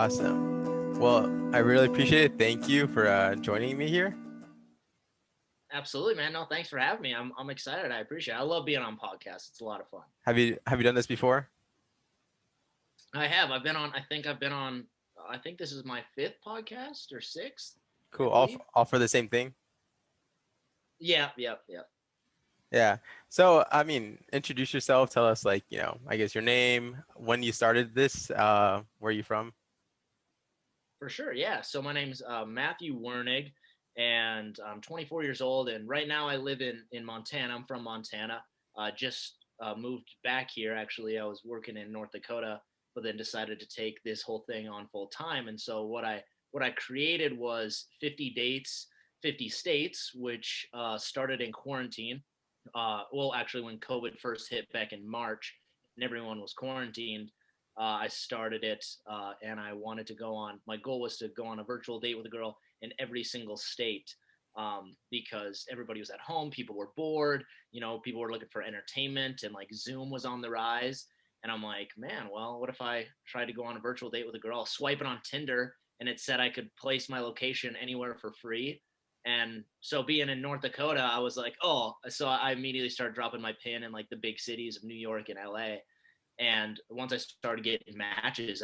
Awesome. Well, I really appreciate it. Thank you for joining me here. Absolutely, man. No, thanks for having me. I'm excited. I appreciate it. I love being on podcasts. It's a lot of fun. Have you done this before? I have. I've been on. I think I've been on. I think this is my fifth podcast or sixth, I Cool. believe. All for the same thing. Yeah, yeah, yeah. Yeah. So, I mean, introduce yourself. Tell us, like, I guess your name, when you started this, where are you from? For sure. Yeah. So my name's Matthew Wernig, and I'm 24 years old. And right now I live in Montana. I'm from Montana. Just moved back here. Actually, I was working in North Dakota, but then decided to take this whole thing on full time. And so what I created was 50 dates, 50 states, which started in quarantine. Well, actually, when COVID first hit back in March, and everyone was quarantined. I started it, and I wanted to go on. My goal was to go on a virtual date with a girl in every single state, because everybody was at home. People were bored. People were looking for entertainment, and like Zoom was on the rise. And I'm like, man, well, what if I tried to go on a virtual date with a girl, swiping on Tinder, and it said I could place my location anywhere for free. And so being in North Dakota, I was like, oh, so I immediately started dropping my pin in like the big cities of New York and LA. And once I started getting matches,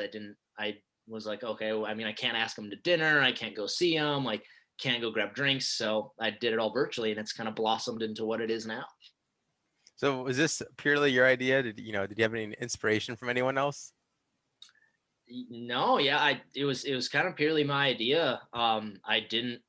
I was like, okay, well, I mean, I can't ask them to dinner. I can't go see them. Like, can't go grab drinks. So I did it all virtually, and it's kind of blossomed into what it is now. So, was this purely your idea? Did you have any inspiration from anyone else? No, yeah, it was kind of purely my idea. I didn't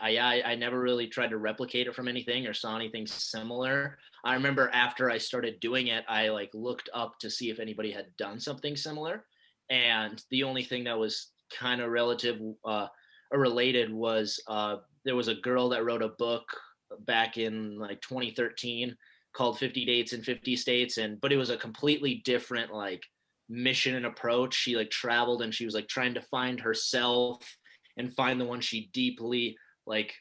I never really tried to replicate it from anything or saw anything similar. I remember after I started doing it, I like looked up to see if anybody had done something similar, and the only thing that was kind of relative or related was there was a girl that wrote a book back in like 2013 called 50 Dates in 50 States, and but it was a completely different like mission and approach. She like traveled and she was like trying to find herself and find the one she deeply like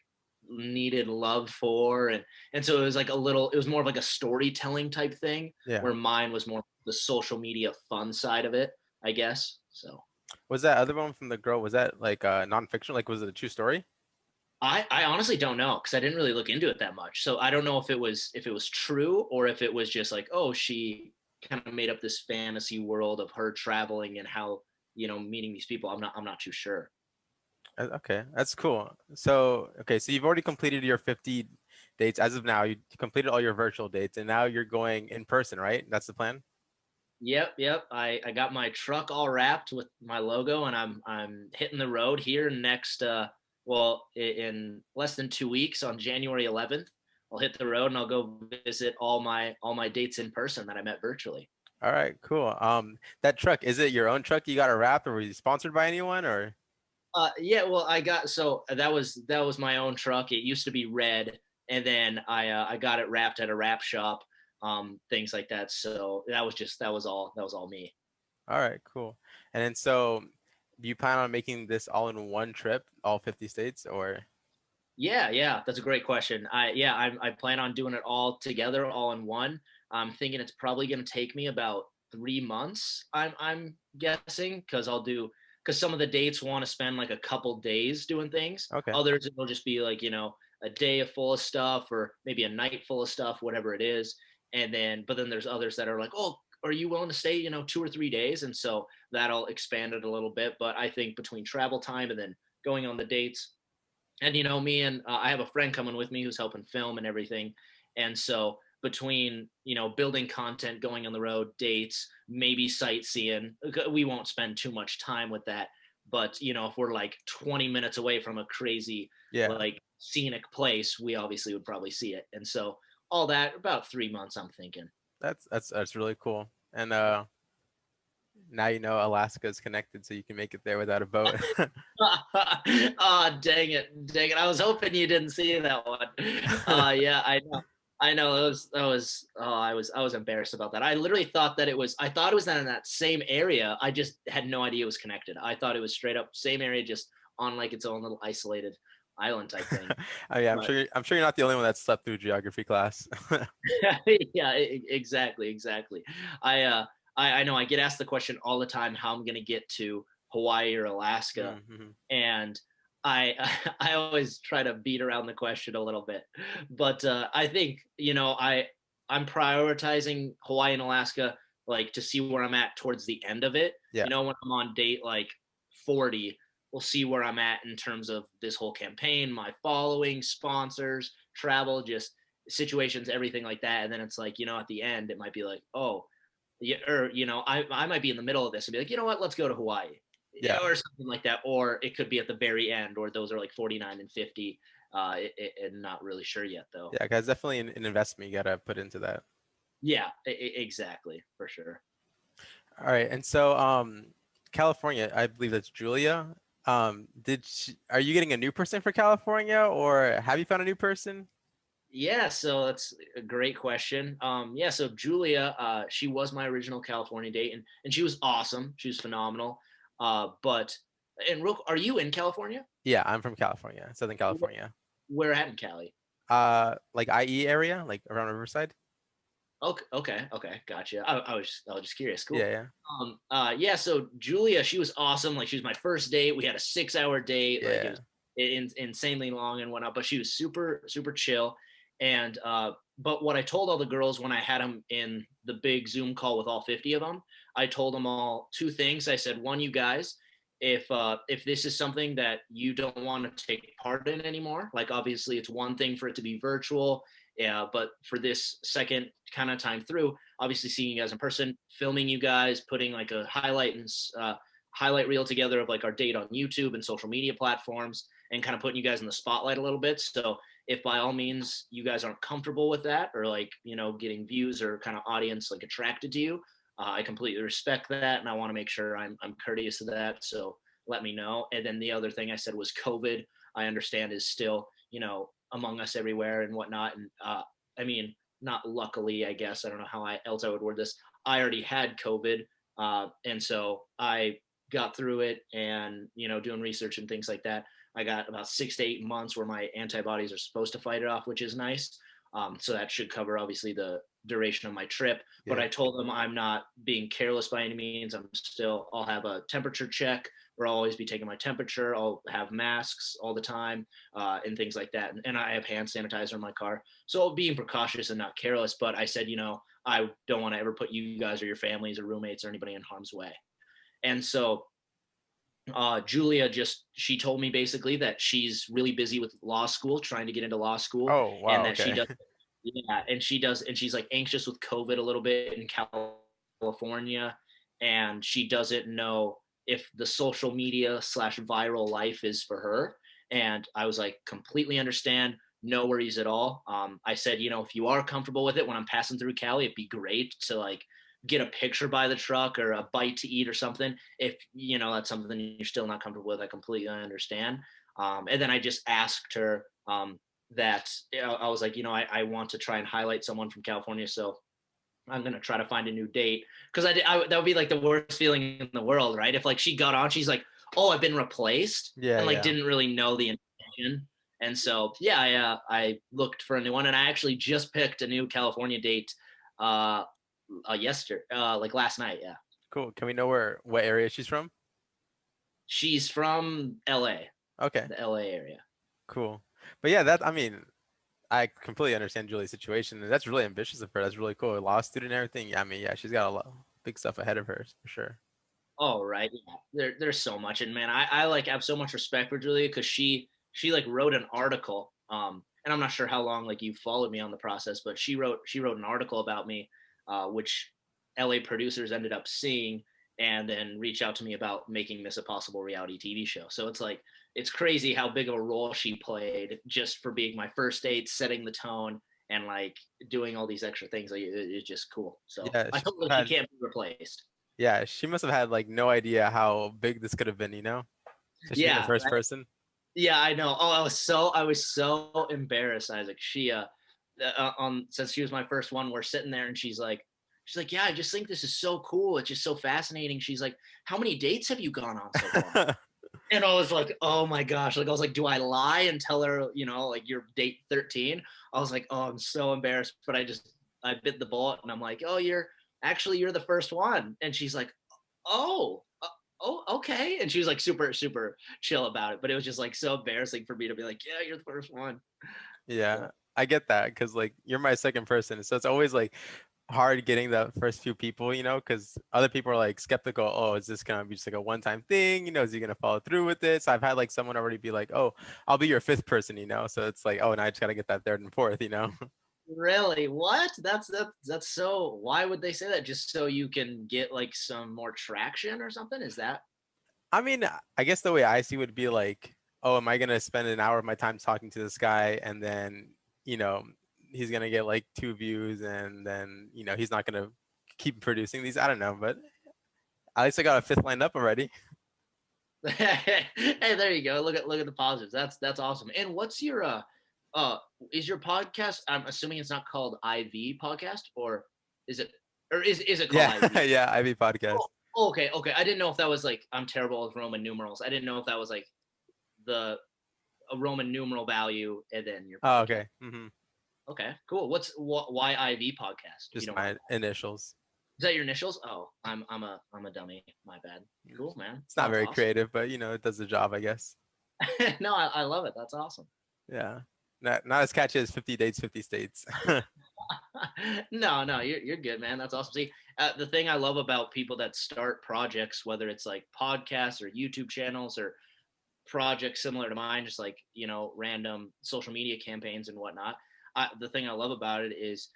needed love for. And so it was like it was more of like a storytelling type thing, Yeah. where mine was more the social media fun side of it, I guess. So Was that other one from the girl? Was that like nonfiction? Like, was it a true story? I honestly don't know because I didn't really look into it that much. So I don't know if it was true or if it was just like, oh, she kind of made up this fantasy world of her traveling and how meeting these people. I'm not too sure. Okay, that's cool. So, okay, so you've already completed your 50 dates as of now. You completed all your virtual dates, and now you're going in person, right? That's the plan? Yep, yep. I got my truck all wrapped with my logo, and I'm hitting the road here next. Well, in less than 2 weeks, on January 11th, I'll hit the road and I'll go visit all my dates in person that I met virtually. All right, cool. That truck, is it your own truck you got a wrap, or were you sponsored by anyone, or? Yeah, well, I got so that was my own truck. It used to be red, and then I got it wrapped at a wrap shop, things like that. So that was all me. All right, cool. And then so, do you plan on making this all in one trip, all 50 states, or? Yeah, yeah, that's a great question. I plan on doing it all together, all in one. I'm thinking it's probably going to take me about 3 months. I'm guessing because some of the dates want to spend like a couple days doing things. Okay. Others it'll just be like a day full of stuff or maybe a night full of stuff, whatever it is. But then there's others that are like, oh, are you willing to stay 2 or 3 days? And so that'll expand it a little bit. But I think between travel time and then going on the dates and me and I have a friend coming with me who's helping film and everything. And so between building content, going on the road, dates, maybe sightseeing, we won't spend too much time with that. But if we're like 20 minutes away from a crazy Yeah, like scenic place, we obviously would probably see it. And so all that about 3 months, I'm thinking. that's really cool. And now you know Alaska is connected, so you can make it there without a boat. Oh, dang it! I was hoping you didn't see that one. Yeah, I know. I know that was. Oh, I was embarrassed about that. I literally thought that it was. I thought it was in that same area. I just had no idea it was connected. I thought it was straight up same area, just on like its own little isolated island type thing. Oh yeah, But I'm sure you're not the only one that slept through geography class. yeah, exactly. I I know I get asked the question all the time how I'm gonna get to Hawaii or Alaska. Mm-hmm. And I I always try to beat around the question a little bit, but I think I'm prioritizing Hawaii and Alaska like to see where I'm at towards the end of it. Yeah. When I'm on date like 40, we'll see where I'm at in terms of this whole campaign, my following, sponsors, travel, just situations, everything like that. And then it's like, at the end, it might be like, oh, yeah, or I might be in the middle of this and be like, you know what, let's go to Hawaii, Yeah. or something like that. Or it could be at the very end, or those are like 49 and 50. And not really sure yet, though. Yeah, guys, definitely an investment you gotta put into that. Yeah, exactly, for sure. All right, and so California, I believe that's Julia. Are you getting a new person for California, or have you found a new person? Yeah, so that's a great question. Yeah, so Julia, she was my original California date, and she was awesome. She was phenomenal. But and real, are you in California? Yeah, I'm from California, Southern California. Where at in Cali? Like IE area, like around Riverside. Okay, okay, gotcha. I was just curious. Yeah, Cool. yeah, Yeah. So Julia, she was awesome. Like she was my first date. We had a 6 hour date. Like it yeah, was insanely long and whatnot. But she was super super chill. And but what I told all the girls when I had them in the big Zoom call with all 50 of them, I told them all two things. I said, one, you guys, if this is something that you don't want to take part in anymore, like obviously it's one thing for it to be virtual, yeah, but for this second kind of time through, obviously seeing you guys in person, filming you guys, putting like a highlight reel together of like our date on YouTube and social media platforms, and kind of putting you guys in the spotlight a little bit. So if by all means you guys aren't comfortable with that, or like getting views or kind of audience like attracted to you, I completely respect that, and I want to make sure I'm courteous of that. So let me know. And then the other thing I said was COVID. I understand is still among us everywhere and whatnot. And I mean, not luckily, I guess. I don't know how else I would word this. I already had COVID, and so I got through it, and doing research and things like that. I got about 6 to 8 months where my antibodies are supposed to fight it off, which is nice. So that should cover obviously the duration of my trip. But yeah, I told them I'm not being careless by any means. I'll have a temperature check, or I'll always be taking my temperature. I'll have masks all the time, and things like that. And I have hand sanitizer in my car. So being precautious and not careless. But I said, I don't want to ever put you guys or your families or roommates or anybody in harm's way. And so Julia she told me basically that she's really busy with law school, trying to get into law school, oh and wow, that she okay. does, yeah, and she's like anxious with COVID a little bit in California, and she doesn't know if the social media slash viral life is for her. And I was like, completely understand, no worries at all. I said, if you are comfortable with it when I'm passing through Cali, it'd be great to like get a picture by the truck or a bite to eat or something. If that's something you're still not comfortable with, I completely understand. And then I just asked her that I was like, I want to try and highlight someone from California, so I'm gonna try to find a new date, because that would be like the worst feeling in the world, right? If like she got on, she's like, oh, I've been replaced, Yeah, and like yeah. didn't really know the intention. And so yeah, I looked for a new one, and I actually just picked a new California date uh yesterday, like last night. Yeah, Cool. Can we know what area she's from? she's from LA, Okay, the LA area. cool. But yeah, that I mean, I completely understand Julie's situation, and that's really ambitious of her. That's really cool. Law student and everything. I mean, yeah, she's got a lot big stuff ahead of her for sure. Oh, right. Yeah. There's so much. And man, I like have so much respect for Julia, because she like wrote an article. And I'm not sure how long like you followed me on the process, but she wrote an article about me, which LA producers ended up seeing, and then reach out to me about making this a possible reality TV show. So it's like it's crazy how big of a role she played just for being my first date, setting the tone, and like doing all these extra things. Like it's just cool. So Yeah, I she hope must that have she had. can't be replaced. Yeah, she must have had like no idea how big this could have been. Especially being the Yeah, first person. yeah, I know. Oh, I was so embarrassed, Isaac. She on since she was my first one, we're sitting there and she's like, yeah, I just think this is so cool. It's just so fascinating. She's like, how many dates have you gone on so far? And I was like, oh my gosh. Like I was like, do I lie and tell her, like you're date 13? I was like, oh, I'm so embarrassed. But I bit the bullet, and I'm like, oh, you're the first one. And she's like, oh. oh, okay. And she was like super, super chill about it. But it was just like so embarrassing for me to be like, yeah, you're the first one. Yeah, But I get that because like you're my second person, so it's always like hard getting the first few people, because other people are like skeptical. Oh, is this gonna be just like a one-time thing? Is he gonna follow through with this? I've had like someone already be like, oh, I'll be your fifth person, so it's like, oh, now I just gotta get that third and fourth. really, what? That's so. Why would they say that? Just so you can get like some more traction or something? Is that? I mean, I guess the way I see it would be like, oh, am I gonna spend an hour of my time talking to this guy and then, you know, he's gonna get like 2 views and then, he's not gonna keep producing these. I don't know, but at least I got a fifth lined up already. Hey, there you go. Look at the positives. That's awesome. And what's your uh is your podcast? I'm assuming it's not called IV podcast, or is it? Or is it called Yeah, IV? yeah, Ivy podcast. Oh, okay, okay. I didn't know if that was like I'm terrible with Roman numerals. I didn't know if that was like the a Roman numeral value and then your Oh, podcast. okay. Okay, cool. Why IV podcast? If you Just don't mind. my initials. Is that your initials? Oh, I'm a dummy. My bad. Cool, man. It's not That's very awesome. creative, but it does the job, I guess. No, I love it. That's awesome. Yeah. Not as catchy as 50 dates, 50 states. No, no, you're good, man. That's awesome. See, the thing I love about people that start projects, whether it's like podcasts or YouTube channels or projects similar to mine, just like random social media campaigns and whatnot. The thing I love about it is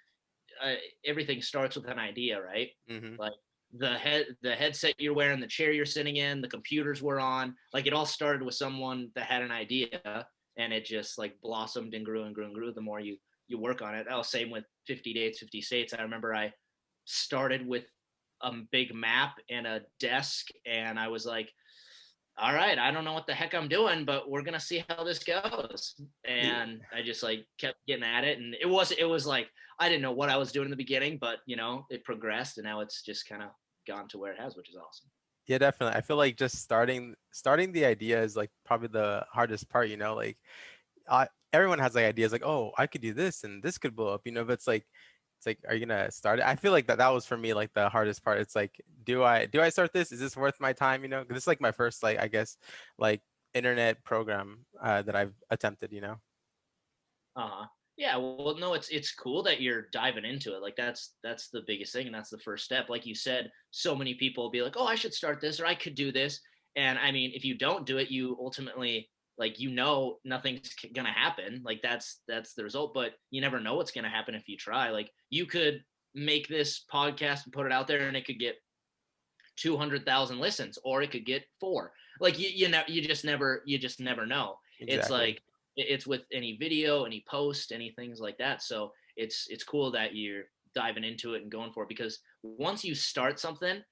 uh, everything starts with an idea, right? hmm Like the headset you're wearing, the chair you're sitting in, the computers we're on. Like it all started with someone that had an idea, and it just like blossomed and grew and grew and grew. The more you work on it. Oh, same with 50 dates, 50 states. I remember I started with a big map and a desk, and I was like, all right, I don't know what the heck I'm doing, but we're gonna see how this goes. And I just like kept getting at it, and it was like I didn't know what I was doing in the beginning, but it progressed, and now it's just kind of gone to where it has, which is awesome. Yeah, definitely. I feel like just starting the idea is like probably the hardest part. Like everyone has like ideas like, oh, I could do this and this could blow up. But it's like, are you gonna start it? I feel like that was for me like the hardest part. It's like, do I start this? Is this worth my time? 'Cause this is like my first like, I guess, like internet program that I've attempted. Uh-huh. Yeah, well, no, it's cool that you're diving into it. Like that's the biggest thing, and that's the first step. Like you said, so many people will be like, "Oh, I should start this, or I could do this." And I mean, if you don't do it, you ultimately like nothing's gonna happen. Like that's the result. But you never know what's gonna happen if you try. Like you could make this podcast and put it out there, and it could get 200,000 listens, or it could get four. Like you just never know. It's Exactly. like it's with any video, any post, any things like that. So it's cool that you're diving into it and going for it, because once you start something,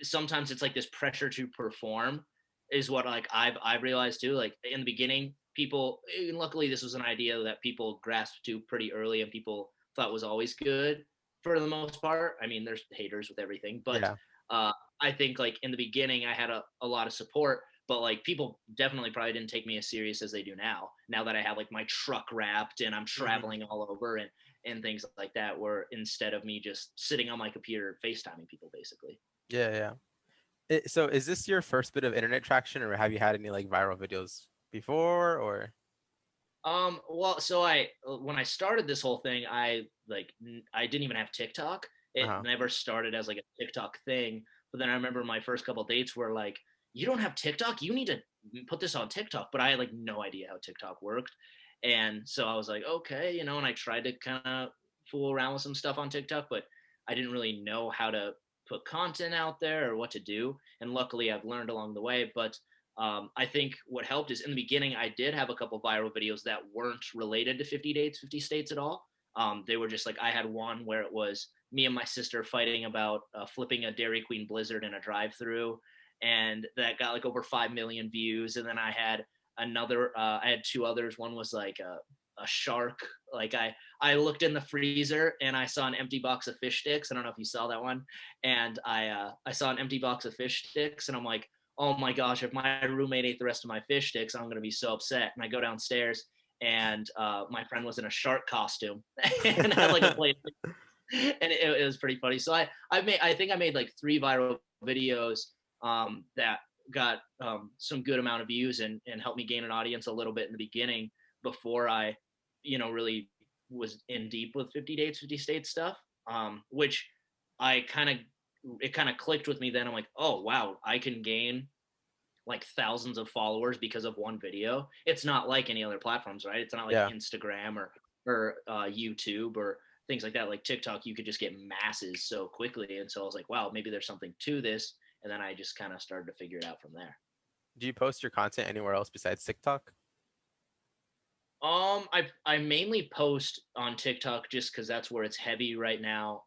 sometimes it's like this pressure to perform is what like I've realized too. Like in the beginning, people, and luckily this was an idea that people grasped to pretty early and people thought was always good for the most part. I mean, there's haters with everything, but Yeah. uh, I think like in the beginning I had a lot of support, but like people definitely probably didn't take me as serious as they do now. Now that I have like my truck wrapped and I'm hmm traveling all over and things like that, where instead of me just sitting on my computer FaceTiming people basically. Yeah, yeah. So is this your first bit of internet traction, or have you had any like viral videos before, or? Well, so when I started this whole thing, I didn't even have TikTok. It Uh-huh. never started as like a TikTok thing. But then I remember my first couple dates were like, "You don't have TikTok? You need to put this on TikTok." But I had like no idea how TikTok worked, and so I was like, "Okay," and I tried to kind of fool around with some stuff on TikTok, but I didn't really know how to put content out there or what to do. And luckily, I've learned along the way. But I think what helped is in the beginning, I did have a couple viral videos that weren't related to 50 dates, 50 states at all. They were just like, I had one where it was me and my sister fighting about flipping a Dairy Queen Blizzard in a drive through. And that got like over 5 million views. And then I had two others. One was like a shark. Like I looked in the freezer and I saw an empty box of fish sticks. I don't know if you saw that one. And I saw an empty box of fish sticks and I'm like, oh my gosh, if my roommate ate the rest of my fish sticks, I'm going to be so upset. And I go downstairs and my friend was in a shark costume and had like a plate. And it was pretty funny. So I think I made like three viral videos that got some good amount of views and helped me gain an audience a little bit in the beginning before I, really was in deep with 50 dates, 50 states stuff. Which I kind of, it kind of clicked with me then. I'm like, oh, wow, I can gain like thousands of followers because of one video. It's not like any other platforms, right? It's not like Yeah. Instagram or YouTube or things like that. Like TikTok, you could just get masses so quickly. And so I was like, wow, maybe there's something to this. And then I just kind of started to figure it out from there. Do you post your content anywhere else besides TikTok? I mainly post on TikTok just because that's where it's heavy right now.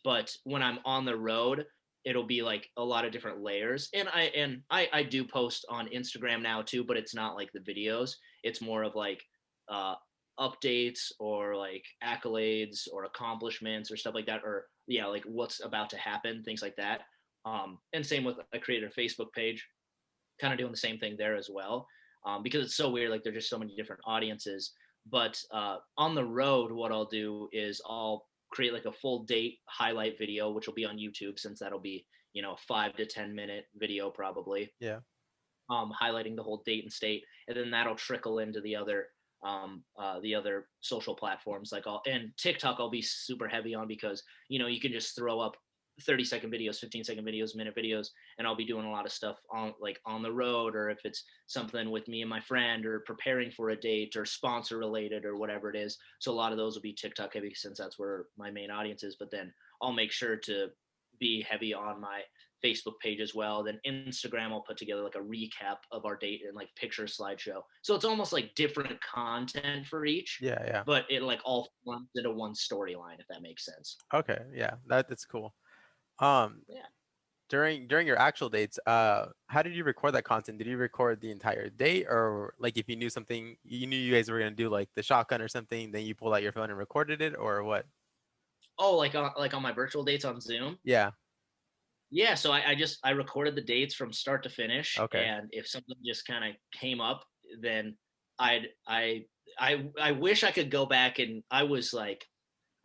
But when I'm on the road, it'll be like a lot of different layers. And I do post on Instagram now too, but it's not like the videos. It's more of like uh updates or like accolades or accomplishments or stuff like that, or yeah, like what's about to happen, things like that. And same with, I created a Facebook page, kind of doing the same thing there as well, because it's so weird. Like there's just so many different audiences. But on the road, what I'll do is I'll create like a full date highlight video, which will be on YouTube, since that'll be, 5 to 10 minute video probably, Yeah. highlighting the whole date and state, and then that'll trickle into the other social platforms. Like I'll and TikTok I'll be super heavy on, because you can just throw up 30-second videos, 15-second videos, minute videos, and I'll be doing a lot of stuff on, like, on the road, or if it's something with me and my friend, or preparing for a date, or sponsor related, or whatever it is. So a lot of those will be TikTok heavy, since that's where my main audience is. But then I'll make sure to be heavy on my Facebook page as well. Then Instagram, I'll put together like a recap of our date and like picture slideshow. So it's almost like different content for each, Yeah. Yeah. but it like all runs into one storyline, if that makes sense. Okay. Yeah. That's cool. Um, Yeah. during your actual dates, how did you record that content? Did you record the entire date, or like if you knew something, you knew you guys were gonna do like the shotgun or something, then you pulled out your phone and recorded it, or what? Oh, like on my virtual dates on Zoom. Yeah. Yeah, so I recorded the dates from start to finish, Okay. and if something just kind of came up, then I'd I wish I could go back, and I wish I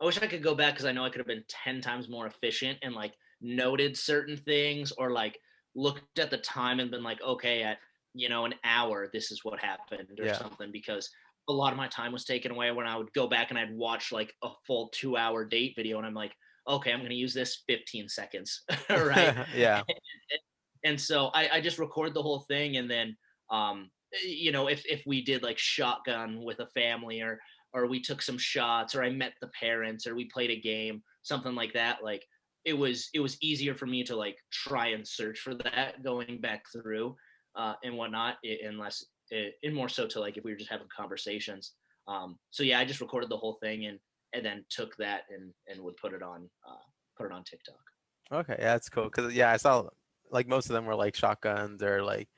could go back, because I know I could have been 10 times more efficient and like noted certain things, or like looked at the time and been like, okay, at an hour, this is what happened or Yeah. something, because a lot of my time was taken away when I would go back and I'd watch like a full 2 hour date video, and I'm like, okay, I'm going to use this 15 seconds, right? Yeah. And so I just record the whole thing, and then if we did like shotgun with a family, or we took some shots, or I met the parents, or we played a game, something like that, like it was easier for me to like try and search for that going back through, and whatnot, unless and more so to like if we were just having conversations. So yeah, I just recorded the whole thing, and then took that and would put it on TikTok. Okay. Yeah, that's cool. Cause yeah, I saw like most of them were like shotguns or like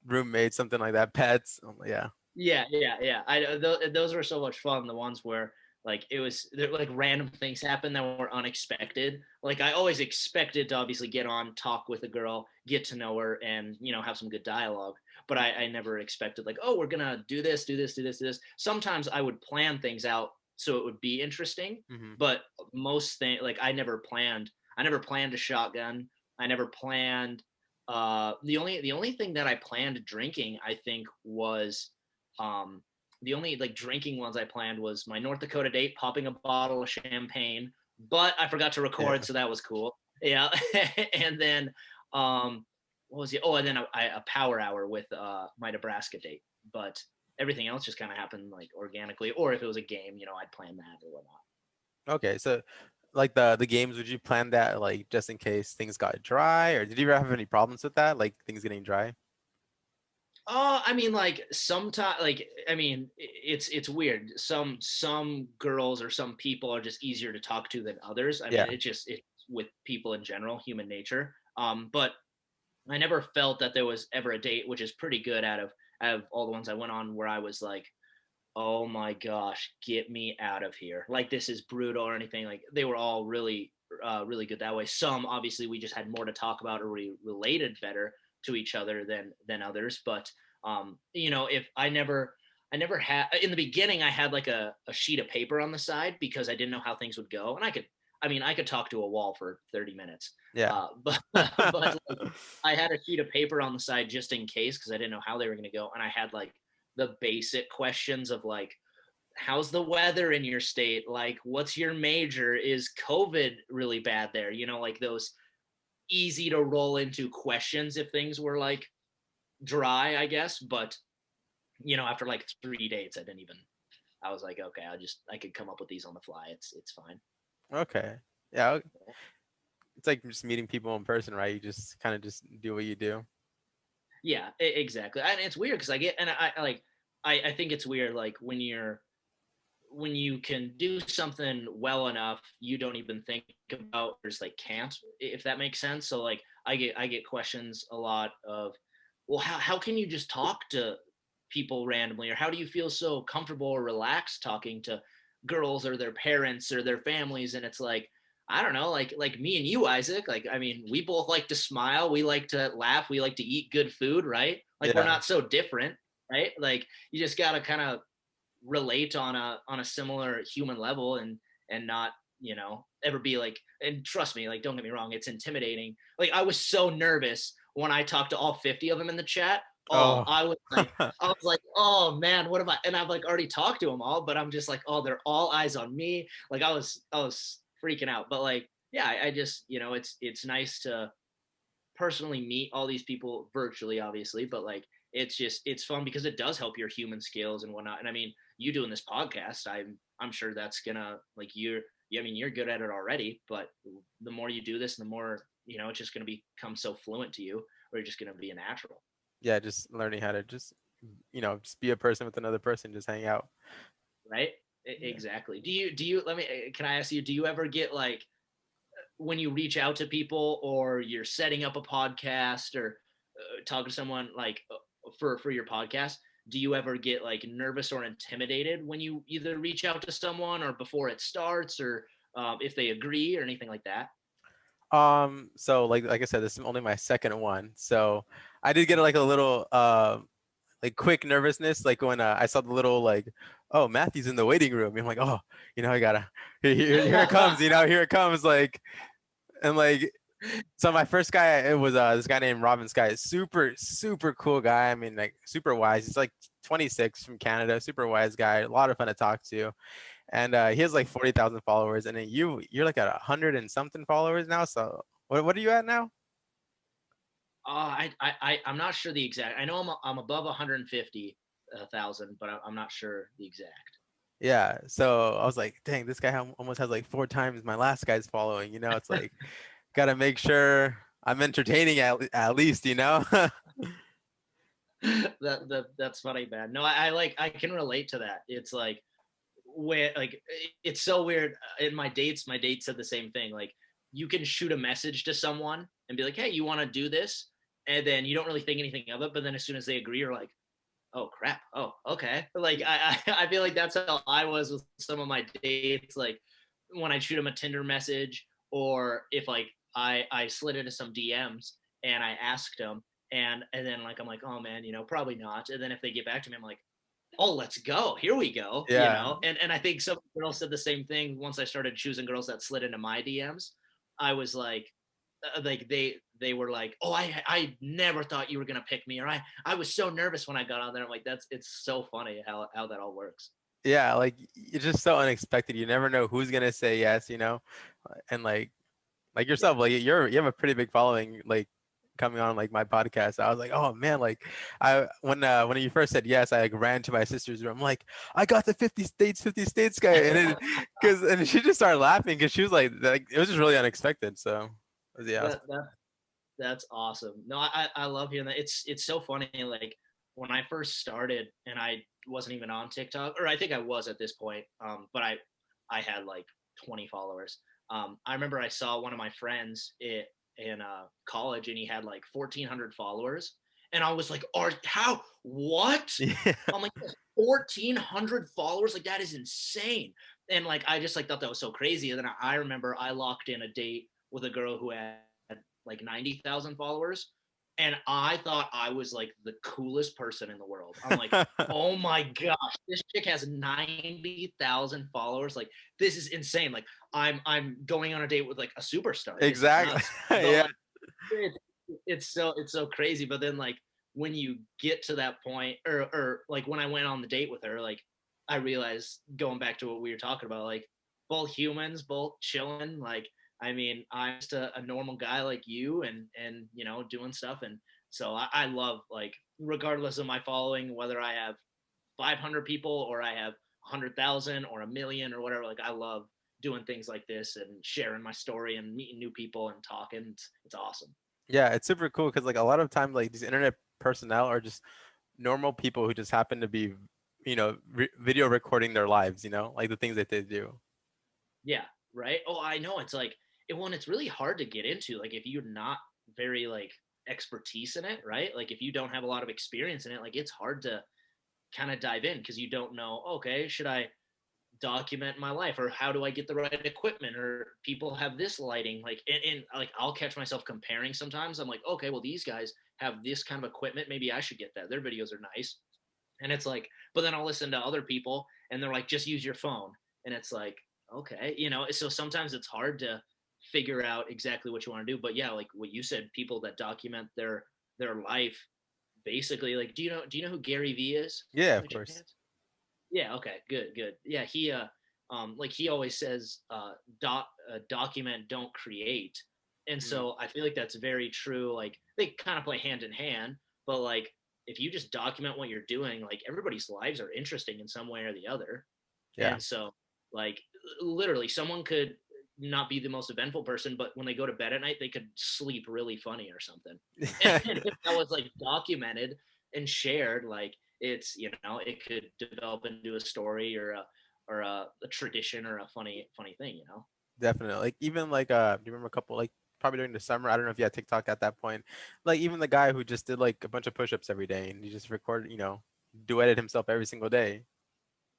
roommates, something like that, pets. Yeah. Yeah, yeah, yeah. Those were so much fun. The ones where like there like random things happen that were unexpected. Like I always expected to obviously get on, talk with a girl, get to know her, and have some good dialogue. But I never expected like, oh, we're gonna do this, do this, do this, do this. Sometimes I would plan things out so it would be interesting, Hmm. but most thing like I never planned. I never planned a shotgun. I never planned. The only thing that I planned drinking, I think, was um, the only like drinking ones I planned was my North Dakota date, popping a bottle of champagne, but I forgot to record, Yeah. so that was cool. Yeah, and then what was it? Oh, and then a power hour with my Nebraska date, but everything else just kind of happened like organically. Or if it was a game, I'd plan that or whatnot. Okay. So like the games, would you plan that like just in case things got dry, or did you ever have any problems with that, like things getting dry? I mean, like sometimes, like I mean, it's weird. Some girls or some people are just easier to talk to than others. I mean, Yeah. it's with people in general, human nature. But I never felt that there was ever a date, which is pretty good out of all the ones I went on, where I was like, oh my gosh, get me out of here. Like this is brutal or anything. Like they were all really, really good that way. Some obviously we just had more to talk about, or we related better to each other than others. But if I never had in the beginning, I had like a sheet of paper on the side because I didn't know how things would go, and I mean, I could talk to a wall for 30 minutes. Yeah. But but like I had a sheet of paper on the side just in case because I didn't know how they were going to go, and I had like the basic questions of like, how's the weather in your state? Like, what's your major? Is COVID really bad there? You know, like those easy to roll into questions if things were like dry, I guess. But you know, after like 3 dates, I didn't even. I was like, okay, I could come up with these on the fly. It's fine. Okay. Yeah. It's like just meeting people in person, right? You just kind of just do what you do. Yeah, exactly. And it's weird because I get and I like I think it's weird like when you can do something well enough, you don't even think about or just like can't, if that makes sense. So like I get questions a lot of, well, how can you just talk to people randomly, or how do you feel so comfortable or relaxed talking to girls or their parents or their families? And it's like, I don't know, like me and you, Isaac. Like, I mean, we both like to smile, we like to laugh, we like to eat good food, right? Like we're Yeah. not so different, right? Like you just gotta kind of relate on a similar human level and not, you know, ever be like, and trust me, like don't get me wrong, it's intimidating. Like I was so nervous when I talked to all 50 of them in the chat. Oh, Oh. I was like, oh man, what have I, and I've like already talked to them all, but I'm just like, oh, they're all eyes on me. Like I was freaking out. But like, yeah, I just, you know, it's nice to personally meet all these people virtually, obviously, but like it's just it's fun because it does help your human skills and whatnot. And I mean, you doing this podcast, I'm sure that's gonna like I mean, you're good at it already, but the more you do this, the more, you know, it's just gonna become so fluent to you, or you're just gonna be a natural, Yeah, just learning how to just just be a person with another person, just hang out. right? Yeah. Exactly. Do you let me can I ask you, do you ever get like when you reach out to people or you're setting up a podcast or talking to someone like for your podcast, do you ever get like nervous or intimidated when you either reach out to someone or before it starts, or if they agree or anything like that? So like I said, this is only my second one. So I did get like a little like quick nervousness, like when I saw the little like, oh, Matthew's in the waiting room. I'm like, oh, I gotta here it comes, here it comes, like, and like, so my first guy, it was this guy named Robin Sky, super super cool guy. I mean, like super wise. He's like 26 from Canada, super wise guy, a lot of fun to talk to, and he has like 40,000 followers, and then you're like at 100 and something followers now. So what are you at now? I'm not sure the exact. I know I'm above 150,000, but I'm not sure the exact. Yeah, so I was like, dang, this guy almost has like 4 times my last guy's following. It's like, gotta make sure I'm entertaining at least, That's funny, man. No, I like I can relate to that. It's like where like it's so weird in my date said the same thing. Like you can shoot a message to someone and be like, hey, you want to do this, and then you don't really think anything of it, but then as soon as they agree, you're like, oh crap, oh okay. Like I feel like that's how I was with some of my dates. Like when I shoot them a Tinder message, or if like I slid into some DMs and I asked them, and then like I'm like, oh man, you know, probably not. And then if they get back to me, I'm like, oh, let's go. Here we go. You Yeah. know, and I think some girls said the same thing once I started choosing girls that slid into my DMs. I was like they were like, oh, I never thought you were gonna pick me, or I was so nervous when I got on there. I'm like, it's so funny how that all works. Yeah, like it's just so unexpected. You never know who's gonna say yes, and like Yeah. yourself, like you have a pretty big following, like coming on like my podcast. I was like, oh man, like when you first said yes, I like ran to my sister's room. I'm like, I got the 50 states guy, and then and she just started laughing because she was like it was just really unexpected. So yeah, that that That's awesome. No, I love hearing that. It's so funny. Like when I first started and I wasn't even on TikTok, or I think I was at this point, but I had like 20 followers. I remember I saw one of my friends in college, and he had like 1,400 followers, and I was like, "Are how what?" yeah, I'm like, 1,400 followers, like that is insane. And like I just like thought that was so crazy. And then I remember I locked in a date with a girl who had like 90,000 followers. and I thought I was like the coolest person in the world. I'm like, oh my gosh, this chick has 90,000 followers. Like, this is insane. Like, I'm going on a date with like a superstar. This is Exactly. nuts. But Yeah. like, it's, it's so crazy. But then like when you get to that point, or like when I went on the date with her, like I realized, going back to what we were talking about, like both humans, both chilling. Like, I mean, I'm just a normal guy like you, and doing stuff. And so I love, like, regardless of my following, whether I have 500 people or I have 100,000 or a million or whatever. Like, I love doing things like this and sharing my story and meeting new people and talking. It's awesome. Yeah, it's super cool because like a lot of times like these internet personnel are just normal people who just happen to be, video recording their lives, like the things that they do. Yeah, right. Oh, I know. It's like it's really hard to get into. Like, if you're not very like expertise in it, right? Like, if you don't have a lot of experience in it, like it's hard to kind of dive in because you don't know. Okay, should I document my life, or how do I get the right equipment, or people have this lighting, like, and like I'll catch myself comparing sometimes. I'm like, okay, well, these guys have this kind of equipment, maybe I should get that, their videos are nice. And it's like, but then I'll listen to other people and they're like, just use your phone. And it's like, okay, so sometimes it's hard to figure out exactly what you want to do. But yeah, like what you said, people that document their life, basically. Like, do you know who Gary Vee is Yeah, by of course. chance? Yeah, okay, good, good. Yeah, like he always says, document, don't create. And Mm, so I feel like that's very true. Like, they kind of play hand in hand, but like if you just document what you're doing, like everybody's lives are interesting in some way or the other. yeah. And so, like, literally, someone could not be the most eventful person, but when they go to bed at night, they could sleep really funny or something. And if that was like documented and shared, like, it could develop into a story, or a tradition, or a funny thing. Definitely. Like even like do you remember a couple like probably during the summer, I don't know if you had TikTok at that point. Like even the guy who just did like a bunch of push-ups every day and he just recorded, duetted himself every single day.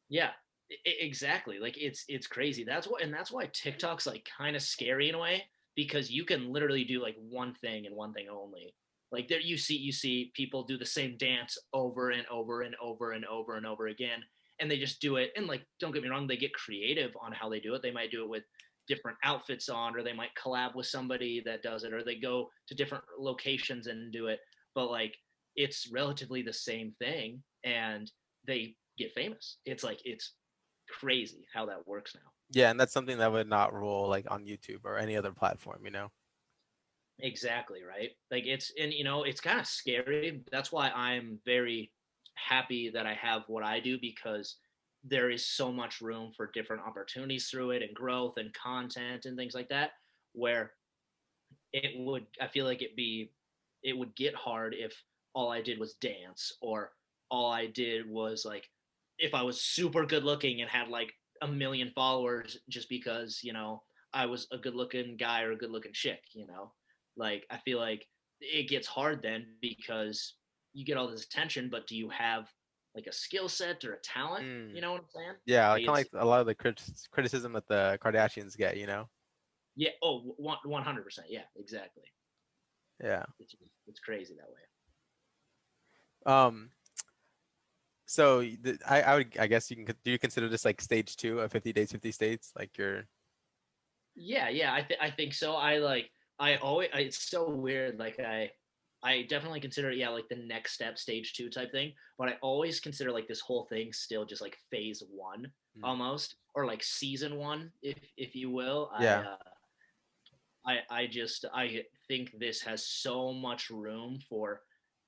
Yeah, exactly. Like, it's crazy. That's why TikTok's like kind of scary in a way, because you can literally do like one thing and one thing only. Like, there you see people do the same dance over and over and over and over and over again, and they just do it. And like, don't get me wrong, they get creative on how they do it. They might do it with different outfits on, or they might collab with somebody that does it, or they go to different locations and do it. But like, it's relatively the same thing, and they get famous. It's crazy how that works now. Yeah, and that's something that would not roll like on YouTube or any other platform. Exactly, right? Like, it's kind of scary. That's why I'm very happy that I have what I do, because there is so much room for different opportunities through it, and growth and content and things like that, where I feel like it would get hard if all I did was dance, or all I did was like, if I was super good looking and had like a million followers just because, I was a good looking guy or a good looking chick. Like, I feel like it gets hard then, because you get all this attention, but do you have like a skill set or a talent? You Mm. know what I'm saying? Yeah, like Like, kind it's, of like a lot of the criticism that the Kardashians get. yeah. Oh, 100%. Yeah, exactly. Yeah. It's crazy that way. Um so I guess do you consider this like stage 2 of 50 days 50 states like your Yeah, yeah, I think so. It's so weird. Like, I definitely consider it, yeah, like the next step, stage two type thing. But I always consider like this whole thing still just like phase one, Mm. almost, or like season one, if you will. Yeah. I think this has so much room for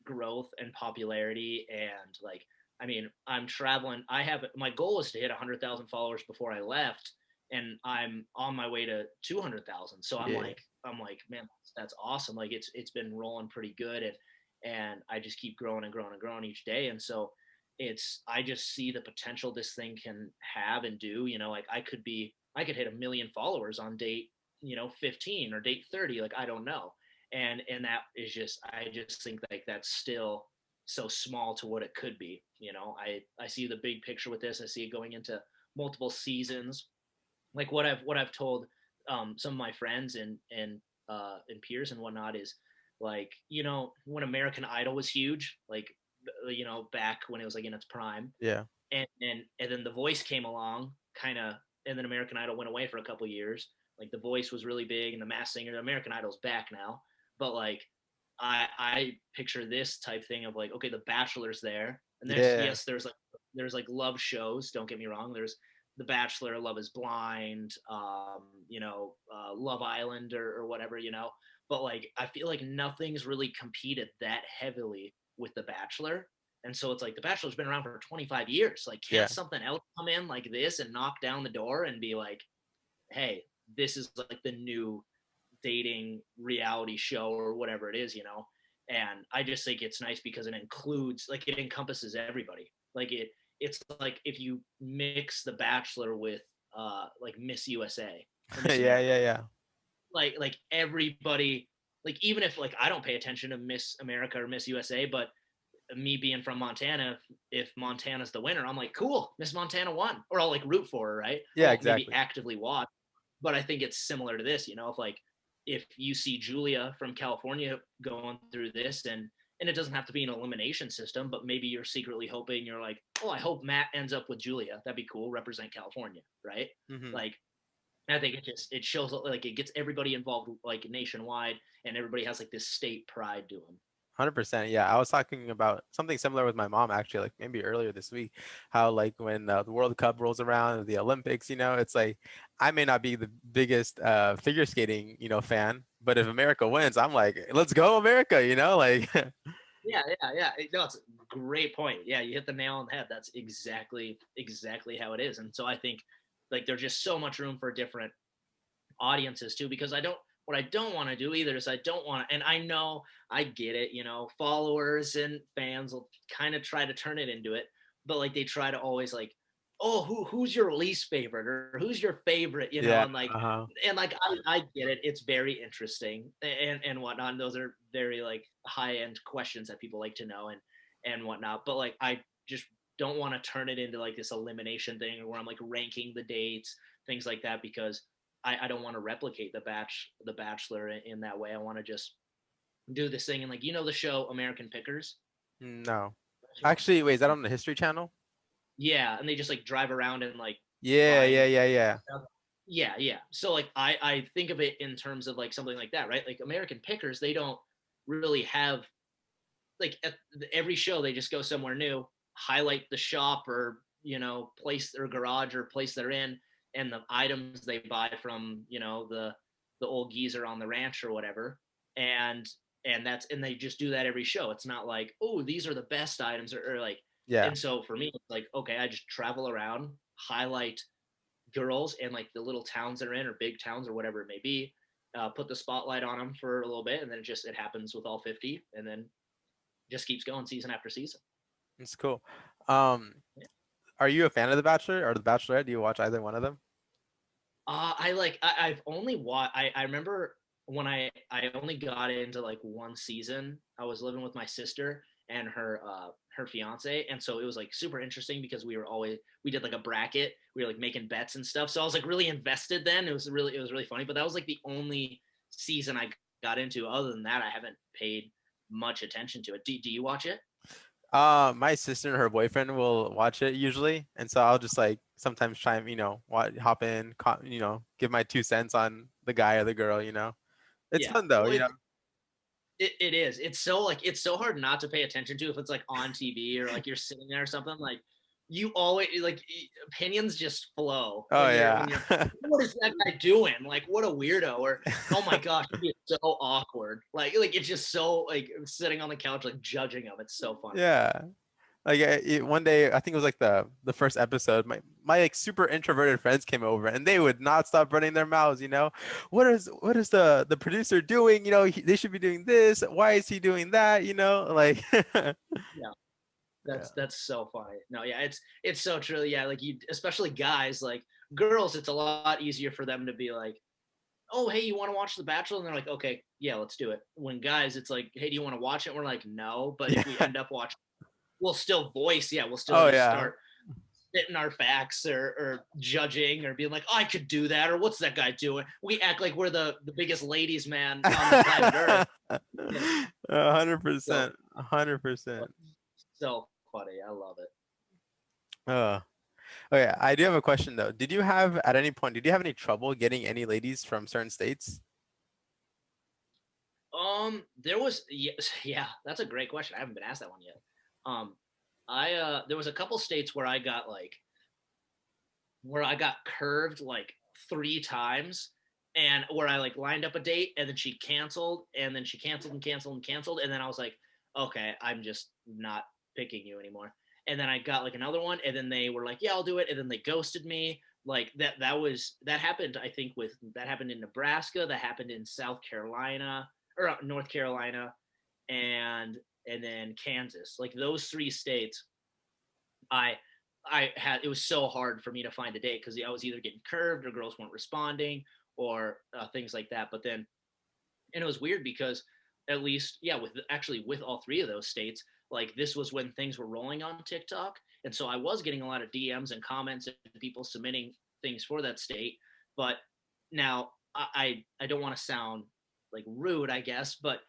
growth and popularity. And like, I mean, I'm traveling. My goal is to hit 100,000 followers before I left, and I'm on my way to 200,000. So Yeah. I'm like, man, that's awesome. Like, it's been rolling pretty good, and I just keep growing and growing and growing each day. And so I just see the potential this thing can have and do. Like, I could hit a million followers on date 15 or date 30, like, I don't know. And that is just, I just think like that's still so small to what it could be. I see the big picture with this. I see it going into multiple seasons. Like, what I've told some of my friends and peers and whatnot is, like, when American Idol was huge, like, back when it was like in its prime, Yeah. and then The Voice came along, kind of, and then American Idol went away for a couple years. Like The Voice was really big, and The Masked Singer. American Idol's back now, but like I picture this type thing of like, okay, The Bachelor's there, and there's, Yeah. yes, there's like love shows. Don't get me wrong. There's The Bachelor, Love Is Blind, Love Island, or whatever, But like I feel like nothing's really competed that heavily with The Bachelor. And so it's like The Bachelor's been around for 25 years. Like, can't Yeah. something else come in like this and knock down the door and be like, hey, this is like the new dating reality show or whatever it is. And I just think it's nice because it encompasses everybody. It's like if you mix The Bachelor with like Miss USA or Miss Yeah. America, Yeah. Yeah. like everybody, like even if like I don't pay attention to Miss America or Miss USA, but me being from Montana, if Montana's the winner, I'm like, cool, Miss Montana won, or I'll like root for her, right? I Yeah. won't maybe Exactly. actively watch, but I think it's similar to this, if you see Julia from California going through this, and it doesn't have to be an elimination system, but maybe you're secretly hoping, you're like, oh, I hope Matt ends up with Julia. That'd be cool. Represent California, right? Hmm. Like, I think it shows like it gets everybody involved like nationwide, and everybody has like this state pride to them. 100%. Yeah, I was talking about something similar with my mom actually, like maybe earlier this week, how like when the World Cup rolls around, the Olympics, it's like I may not be the biggest figure skating, fan, but if America wins, I'm like, let's go America, like Yeah, yeah, yeah. No, it's a great point. Yeah, you hit the nail on the head. That's exactly how it is. And so I think like there's just so much room for different audiences too, because what I don't want to do either is I don't want to, and I know I get it, followers and fans will kind of try to turn it into it, but like they try to always like, oh, who's your least favorite or who's your favorite, yeah, uh-huh. and like I get it, it's very interesting and whatnot. And those are very like high end questions that people like to know and whatnot. But like I just don't want to turn it into like this elimination thing where I'm like ranking the dates, things like that, because I don't want to replicate the Bachelor in that way. I want to just do this thing and like the show American Pickers. No. Actually, wait, is that on the History Channel? Yeah, and they just like drive around and like Yeah, yeah, find yeah, yeah. stuff. Yeah, yeah. So like I think of it in terms of like something like that, right? Like American Pickers, they don't really have like at every show they just go somewhere new, highlight the shop or place their garage or place they're in, and the items they buy from the old geezer on the ranch or whatever, and and they just do that every show. It's not like, oh, these are the best items, or like. Yeah. And so for me it's like, okay, I just travel around, highlight girls and like the little towns they're in or big towns or whatever it may be, put the spotlight on them for a little bit, and then it happens with all 50, and then just keeps going season after season. It's cool. Um, Yeah. are you a fan of The Bachelor or The Bachelorette? Do you watch either one of them? I've only watched. I remember when I only got into like one season. I was living with my sister and her fiance, and so it was like super interesting because we did like a bracket. We were like making bets and stuff. So I was like really invested then. It was really funny. But that was like the only season I got into. Other than that, I haven't paid much attention to it. Do you watch it? My sister and her boyfriend will watch it usually, and so I'll just like sometimes try and hop in, give my 2 cents on the guy or the girl. It's Yeah. fun though. Well, it is. It's so hard not to pay attention to if it's like on TV or like you're sitting there or something. Like you always like opinions just flow Oh when yeah. you're what is that guy doing? Like what a weirdo, or oh my gosh, it's so awkward. Like it's just so like sitting on the couch like judging him. It's so funny. Yeah. Like one day, I think it was like the first episode. My like super introverted friends came over, and they would not stop running their mouths. What is the producer doing? They should be doing this. Why is he doing that? Like Yeah. yeah, That's so funny. No, yeah, it's so true. Yeah, like you, especially guys, like girls, it's a lot easier for them to be like, oh, hey, you want to watch The Bachelor? And they're like, okay, yeah, let's do it. When guys, it's like, hey, do you want to watch it? And we're like, no. But if we yeah. end up watching, we'll still Oh just yeah, start spitting our facts or judging or being like, oh, I could do that. Or what's that guy doing? We act like we're the biggest ladies man on the planet Earth. Yeah. 100%, So 100%. so funny. I love it. Uh, okay, I do have a question though. Did you have at any point, did you have any trouble getting any ladies from certain states? There was yes, yeah, that's a great question. I haven't been asked that one yet. Um, I there was a couple states where I got curved like 3 times, and where I like lined up a date and then she canceled and then she canceled and canceled and canceled, and then I was like, okay, I'm just not picking you anymore. And then I got like another one, and then they were like, yeah, I'll do it, and then they ghosted me. Like that happened. I think with that happened in Nebraska, that happened in South Carolina or North Carolina, and and then Kansas. Like those 3 states, I I had it was so hard for me to find a date because I was either getting curved or girls weren't responding or things like that. But then and it was weird because at least yeah with actually with all 3 of those states, like this was when things were rolling on TikTok, and so I was getting a lot of DMs and comments and people submitting things for that state. But now I don't want to sound like rude, I guess, but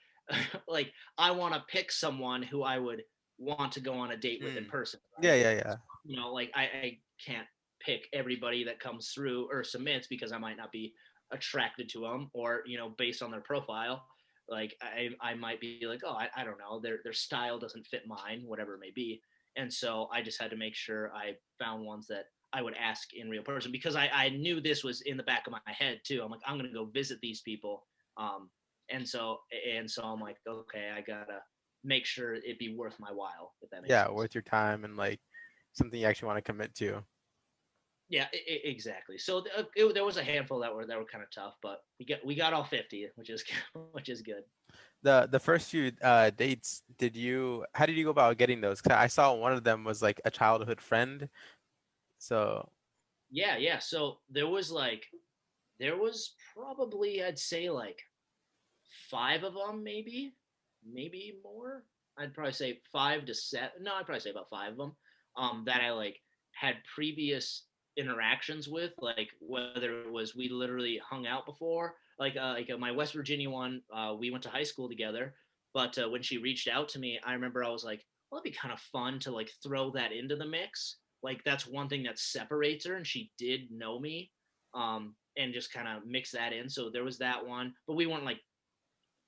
like I want to pick someone who I would want to go on a date with in Mm. person, Yeah, right? yeah, yeah. Like I can't pick everybody that comes through or submits because I might not be attracted to them, or based on their profile. Like I might be like, oh, I don't know, their style doesn't fit mine, whatever it may be. And so I just had to make sure I found ones that I would ask in real person, because I knew this was in the back of my head too. I'm like, I'm gonna go visit these people. Um and so and so I'm like, okay, I gotta make sure it be worth my while, if that makes Yeah, sense. worth your time and like something you actually want to commit to. Yeah, exactly. So there was a handful that were kind of tough, but we got all 50, which is which is good. The first few dates, how did you go about getting those? 'Cause I saw one of them was like a childhood friend. So, Yeah, yeah. So there was probably, I'd say, like 5 of them, maybe more. I'd probably say 5 to 7. No, I'd probably say about 5 of them. That I like had previous interactions with, like whether it was we literally hung out before, my West Virginia one. We went to high school together, but when she reached out to me, I remember I was like, well, it'd be kind of fun to like throw that into the mix. Like that's one thing that separates her, and she did know me, and just kind of mix that in. So there was that one, but we weren't like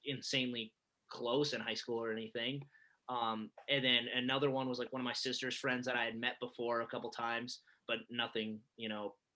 insanely close in high school or anything. And then another one was like one of my sister's friends that I had met before a couple times, but nothing,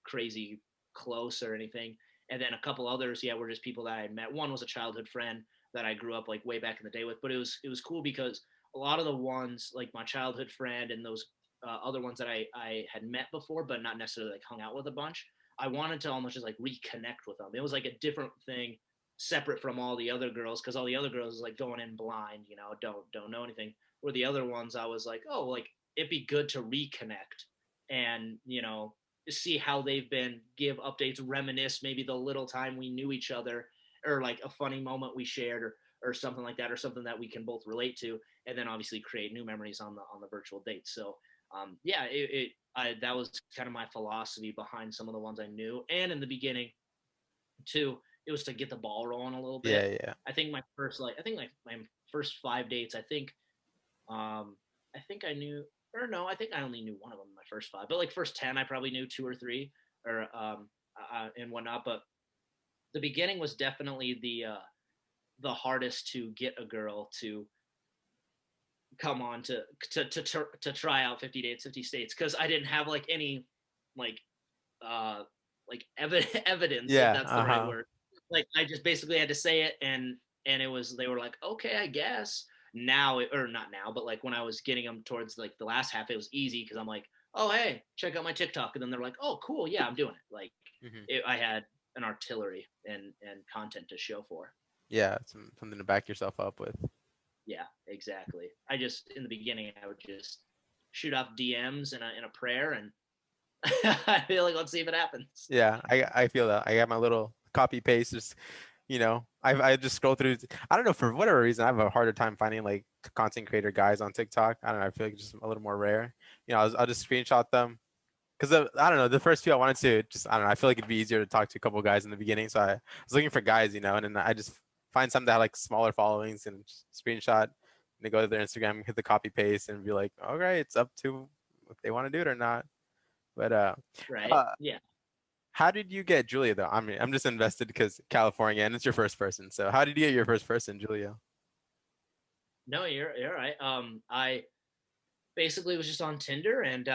crazy close or anything. And then a couple others, yeah, were just people that I had met. One was a childhood friend that I grew up like way back in the day with, but it was cool because a lot of the ones like my childhood friend and those other ones that I had met before, but not necessarily like hung out with a bunch. I wanted to almost just like reconnect with them. It was like a different thing, separate from all the other girls, because all the other girls is like going in blind, don't know anything. Where the other ones, I was like, oh, like it'd be good to reconnect and see how they've been, give updates, reminisce maybe the little time we knew each other, or like a funny moment we shared, or something like that, or something that we can both relate to, and then obviously create new memories on the virtual dates. So yeah, that was kind of my philosophy behind some of the ones I knew, and in the beginning too, it was to get the ball rolling a little bit. yeah, yeah. I think my first 5 dates, I think I knew, or no, I think I only knew one of them in my first 5, but like first 10, I probably knew 2 or 3, or and whatnot. But the beginning was definitely the hardest to get a girl to come on to try out 50 dates 50 states, because I didn't have like any like uh evidence, if Yeah, that's the right uh-huh. word. Like I just basically had to say it, and it was, they were like, okay, I guess. Now or not now, but like when I was getting them towards like the last half, it was easy because I'm like, oh hey, check out my TikTok, and then they're like, oh cool, yeah, I'm doing it. Like Hmm. I had an artillery and content to show for. Yeah, something to back yourself up with. Yeah, exactly. I just, in the beginning, I would just shoot off DMs in a prayer, and I feel like, let's see if it happens. Yeah, I feel that. I got my little copy paste, just I just scroll through. I don't know, for whatever reason, I have a harder time finding like content creator guys on TikTok. I don't know. I feel like it's just a little more rare. I'll just screenshot them because I don't know. The first few I wanted to just, I don't know. I feel like it'd be easier to talk to a couple guys in the beginning, so I was looking for guys, and then I just find some that had like smaller followings and screenshot. And they go to their Instagram, hit the copy paste, and be like, all right, it's up to if they want to do it or not. But Right. uh, Yeah. how did you get Julia though? I mean, I'm just invested because California and it's your first person. So how did you get your first person, Julia? No, you're right. I basically was just on Tinder, and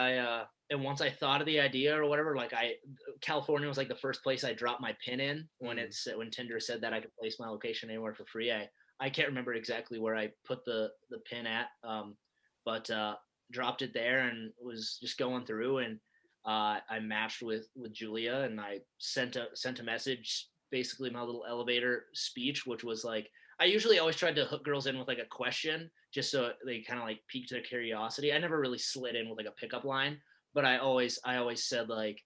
and once I thought of the idea or whatever, like California was like the first place I dropped my pin in when Mm. when Tinder said that I could place my location anywhere for free. I can't remember exactly where I put the pin at, but dropped it there and was just going through, and I matched with Julia, and I sent a message, basically my little elevator speech, which was like, I usually always tried to hook girls in with like a question just so they kind of like piqued their curiosity. I never really slid in with like a pickup line, but I always said like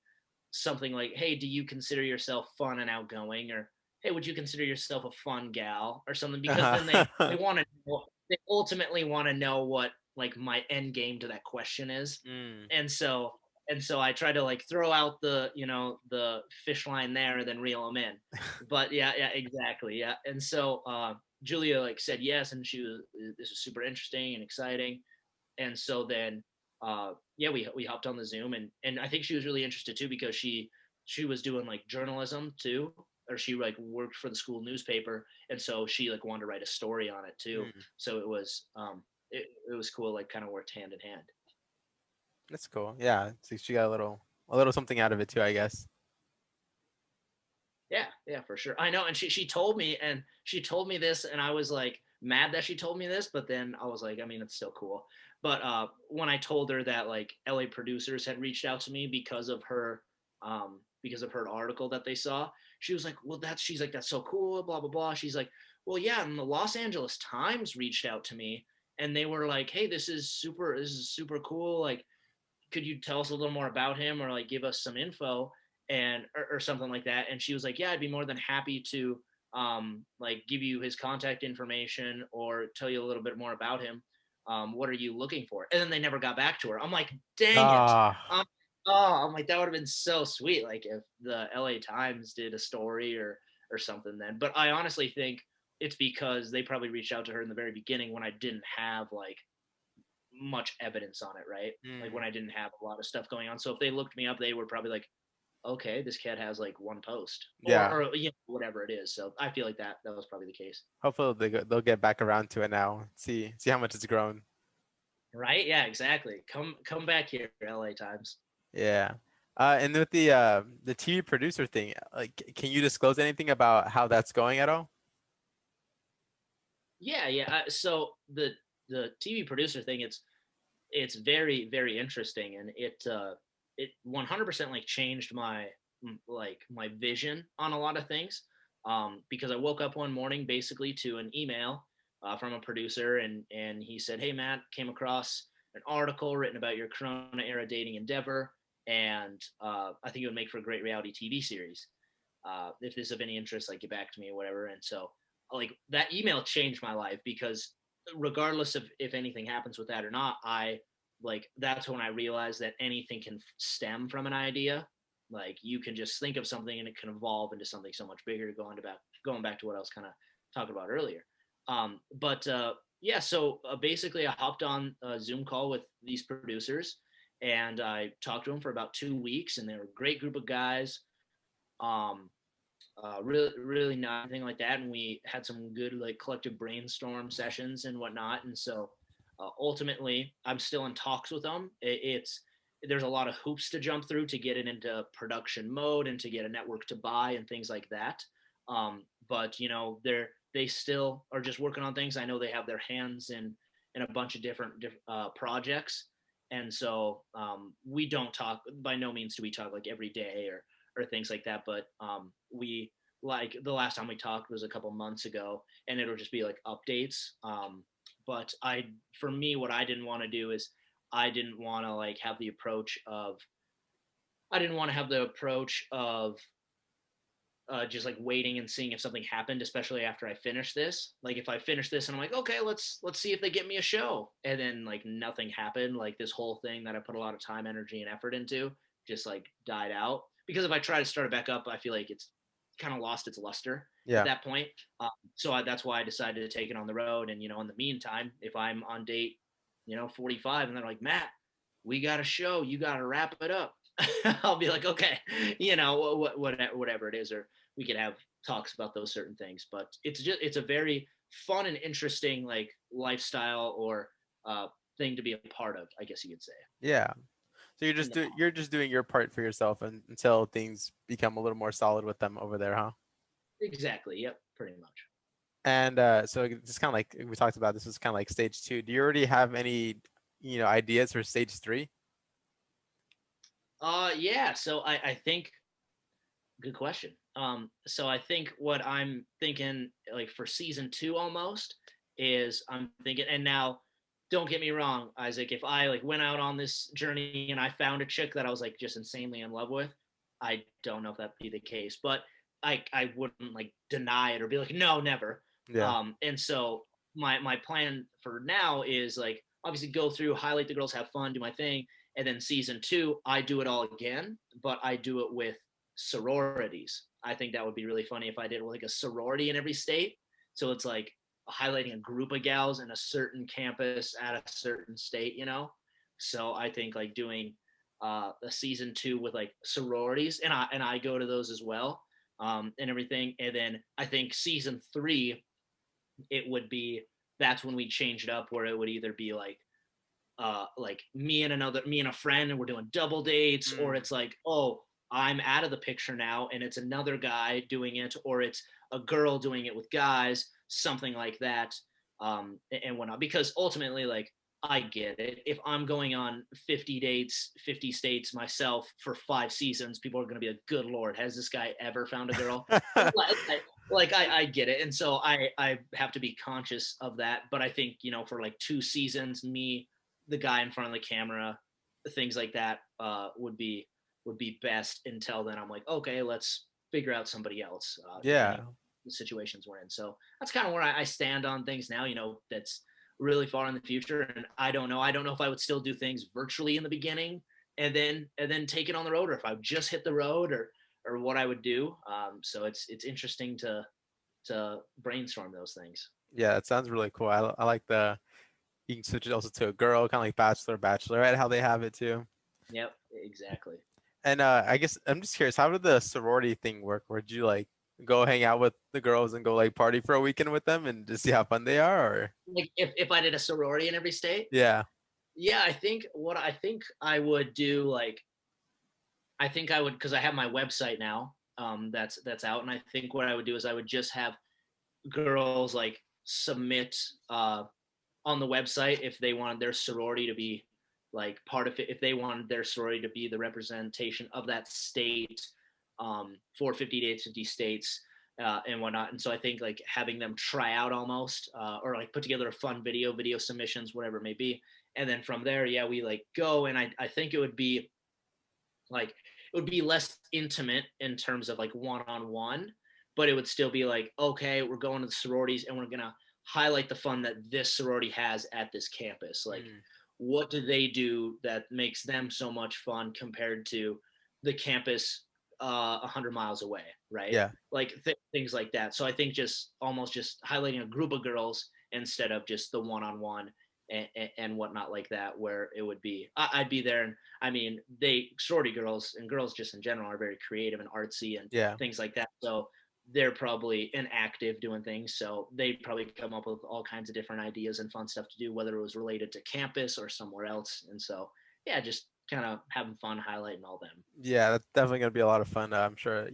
something like, "Hey, do you consider yourself fun and outgoing?" Or, "Hey, would you consider yourself a fun gal?" or something, because then they want to they ultimately want to know what like my end game to that question is. Mm. And so I try to like throw out the fish line there and then reel them in. But yeah, exactly. Yeah. And so Julia like said yes, and she was this is super interesting and exciting. And so then yeah, we hopped on the Zoom, and I think she was really interested too, because she was doing like journalism too, or she like worked for the school newspaper, and so she like wanted to write a story on it too. Mm. So it was cool, like kind of worked hand in hand. That's cool. Yeah, so she got a little something out of it too, I guess. Yeah, for sure. I know, and she told me this, and I was like mad that she told me this, but then I was like, I mean, it's still cool. But when I told her that like LA producers had reached out to me because of her article that they saw, she was like, well, she's like, that's so cool, blah blah blah. She's like, well, yeah, and the Los Angeles Times reached out to me, and they were like, hey, this is super cool. Like, could you tell us a little more about him, or like give us some info, and or something like that. And she was like, yeah, I'd be more than happy to like give you his contact information or tell you a little bit more about him. What are you looking for? And then they never got back to her. I'm like, dang it. Ah, um, oh, I'm like, that would have been so sweet, like if the LA Times did a story or something then. But I honestly think it's because they probably reached out to her in the very beginning when I didn't have like much evidence on it, right? Like mm, when I didn't have a lot of stuff going on. So if they looked me up, they were probably like, okay, this kid has like one post, yeah. or whatever it is. So I feel like that was probably the case. Hopefully they'll get back around to it now. See how much it's grown. Right? Yeah, exactly. Come back here, LA Times. Yeah. And with the TV producer thing, like, can you disclose anything about how that's going at all? Yeah. So the TV producer thing, it's very very interesting, and it 100% like changed my vision on a lot of things, because I woke up one morning basically to an email from a producer, and he said, hey Matt, came across an article written about your Corona era dating endeavor, and I think it would make for a great reality TV series. If this is of any interest, like get back to me or whatever. And so like that email changed my life, because regardless of if anything happens with that or not, I like that's when I realized that anything can stem from an idea. Like you can just think of something and it can evolve into something so much bigger. Going back to what I was kind of talking about earlier. But yeah, so basically I hopped on a Zoom call with these producers, and I talked to them for about 2 weeks, and they were a great group of guys. Um, really not anything like that, and we had some good like collective brainstorm sessions and whatnot. And so ultimately I'm still in talks with them. It's there's a lot of hoops to jump through to get it into production mode and to get a network to buy and things like that. But they still are just working on things. I know they have their hands in a bunch of different projects. And so we don't talk, by no means do we talk like every day or things like that. But we like the last time we talked was a couple months ago, and it'll just be like updates. But for me, what I didn't want to do is I didn't want to like have the approach of I didn't want to have the approach of just like waiting and seeing if something happened, especially after I finish this. Like if I finish this and I'm like, okay, let's see if they get me a show, and then like nothing happened, like this whole thing that I put a lot of time, energy, and effort into just like died out. Because if I try to start it back up, I feel like it's kind of lost its luster at Yeah. that point. So that's why I decided to take it on the road. And, in the meantime, if I'm on date, 45 and they're like, Matt, we got a show, you got to wrap it up. I'll be like, okay, whatever it is, or we could have talks about those certain things. But it's a very fun and interesting like lifestyle or thing to be a part of, I guess you could say. Yeah. So In the you're just doing your part for yourself until things become a little more solid with them over there, huh? exactly, yep, pretty much. And so it's kind of like we talked about. This is kind of like stage two. Do you already have any, ideas for stage three? Yeah. So I think good question. So I think what I'm thinking, like for season two, almost is I'm thinking, and now, don't get me wrong, Isaac. If I like went out on this journey and I found a chick that I was like just insanely in love with, I don't know if that'd be the case, but I wouldn't like deny it or be like, no, never. Yeah. And so my plan for now is like obviously go through, highlight the girls, have fun, do my thing, and then season two, I do it all again, but I do it with sororities. I think that would be really funny if I did like a sorority in every state. So it's like highlighting a group of gals in a certain campus at a certain state. So I think like doing a season two with like sororities, and I go to those as well, and everything. And then I think season three, it would be that's when we change it up, where it would either be like me and a friend and we're doing double dates, or Mm. it's like, oh, I'm out of the picture now and it's another guy doing it, or it's a girl doing it with guys, something like that. And whatnot, because ultimately, like, I get it. If I'm going on 50 dates 50 states myself for 5 seasons, people are going to be like, good lord, has this guy ever found a girl? Like, I get it, and so I have to be conscious of that. But I think, for like 2 seasons, me, the guy in front of the camera, things like that would be best. Until then, I'm like, okay, let's figure out somebody else, depending Yeah. on the situations we're in. So that's kind of where I stand on things now. That's really far in the future, and I don't know. I don't know if I would still do things virtually in the beginning, and then take it on the road, or if I would just hit the road, or what I would do. So it's interesting to brainstorm those things. Yeah, it sounds really cool. I like the you can switch it also to a girl, kind of like Bachelor, Bachelorette, how they have it too. Yep, exactly. And I guess I'm just curious, how did the sorority thing work? Where did you like go hang out with the girls and go like party for a weekend with them and just see how fun they are? Or Like if I did a sorority in every state, yeah, yeah, I think I would do, like, I think I would, because I have my website now, that's out, and I think what I would do is I would just have girls like submit on the website if they wanted their sorority to be like part of it, if they wanted their sorority to be the representation of that state, for 50 dates 50 states, and whatnot. And so I think like having them try out almost, or like put together a fun video submissions, whatever it may be, and then from there, yeah, we like go. And I think it would be like, it would be less intimate in terms of like one-on-one, but it would still be like, okay, we're going to the sororities and we're gonna highlight the fun that this sorority has at this campus. Like, mm, what do they do that makes them so much fun compared to the campus 100 miles away, right? yeah, Like things like that. So I think just almost just highlighting a group of girls instead of just the one-on-one, and whatnot like that, where it would be, I'd be there. And I mean, sorority girls and girls just in general are very creative and artsy and yeah. things like that. So they're probably inactive doing things. So they probably come up with all kinds of different ideas and fun stuff to do, whether it was related to campus or somewhere else. And so, yeah, just kind of having fun highlighting all them. Yeah, that's definitely gonna be a lot of fun. I'm sure,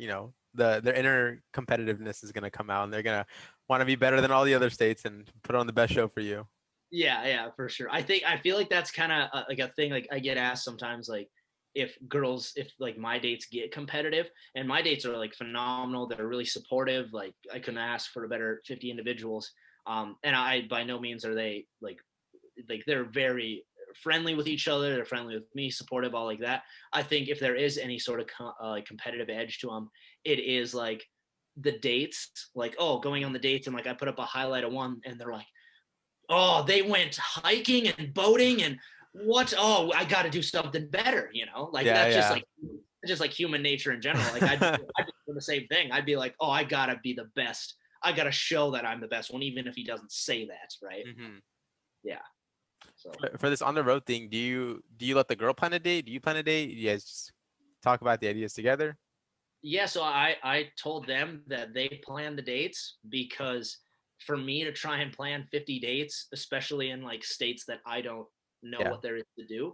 their inner competitiveness is gonna come out and they're gonna want to be better than all the other states and put on the best show for you. Yeah, for sure. I feel like that's kind of like a thing. Like I get asked sometimes, like if like my dates get competitive, and my dates are like phenomenal, they're really supportive. Like I couldn't ask for a better 50 individuals. And I by no means are they like they're very friendly with each other. They're friendly with me, supportive, all like that. I think if there is any sort of like competitive edge to them, it is like the dates. Like, oh, going on the dates, and like I put up a highlight of one, and they're like, oh, they went hiking and boating and what? Oh, I got to do something better. Like Yeah, that's yeah, just like human nature in general. Like I just the same thing. I'd be like, oh, I gotta be the best. I gotta show that I'm the best one, even if he doesn't say that, right? Hmm. Yeah. So For this on the road thing, do you let the girl plan a date? Do you plan a date? You guys just talk about the ideas together? yeah, so I told them that they plan the dates because for me to try and plan 50 dates, especially in like states that I don't know Yeah. what there is to do,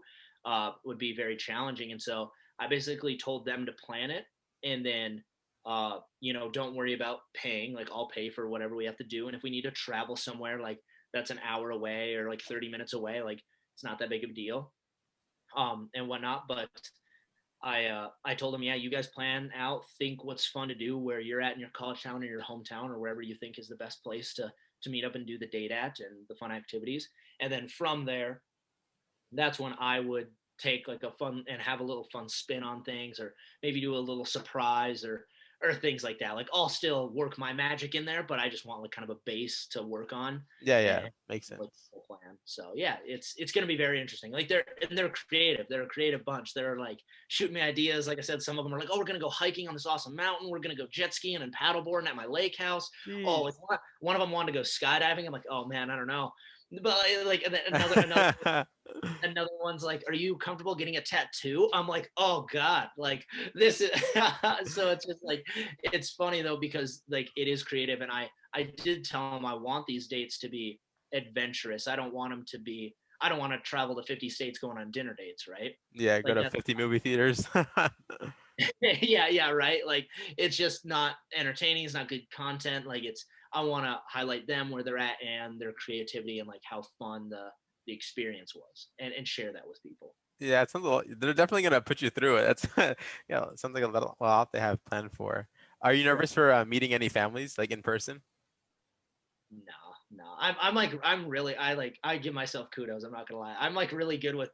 would be very challenging. And so I basically told them to plan it, and then don't worry about paying. Like I'll pay for whatever we have to do, and if we need to travel somewhere like that's an hour away or like 30 minutes away, like it's not that big of a deal, and whatnot. But I told him, yeah, you guys plan out, think what's fun to do where you're at in your college town or your hometown or wherever you think is the best place to meet up and do the date at and the fun activities. And then from there, that's when I would take like a fun and have a little fun spin on things, or maybe do a little surprise or things like that. Like I'll still work my magic in there, but I just want like kind of a base to work on Yeah, and yeah. Makes like sense. a plan. So yeah, it's gonna be very interesting. Like they're creative. They're a creative bunch. They're like shooting me ideas. Like I said, some of them are like, oh, we're gonna go hiking on this awesome mountain. We're gonna go jet skiing and paddleboarding at my lake house. Oh, like Jeez. one of them wanted to go skydiving. I'm like, oh man, I don't know. But like and then another one's like, are you comfortable getting a tattoo? I'm like, oh god, like this is so it's just like it's funny though because like it is creative, and I did tell him I want these dates to be adventurous. I don't want them to be, I don't want to travel to 50 states going on dinner dates, right? Yeah, go Like to that's 50 movie theaters. yeah, right. Like it's just not entertaining, it's not good content. Like it's, I want to highlight them where they're at and their creativity and like how fun the experience was, and share that with people. Yeah, it sounds a lot, they're definitely gonna put you through it. That's yeah, it sounds like a lot they have planned for. Are you Right. nervous for meeting any families like in person? No, no. I'm like I'm really I like I give myself kudos. I'm not gonna lie. I'm like really good with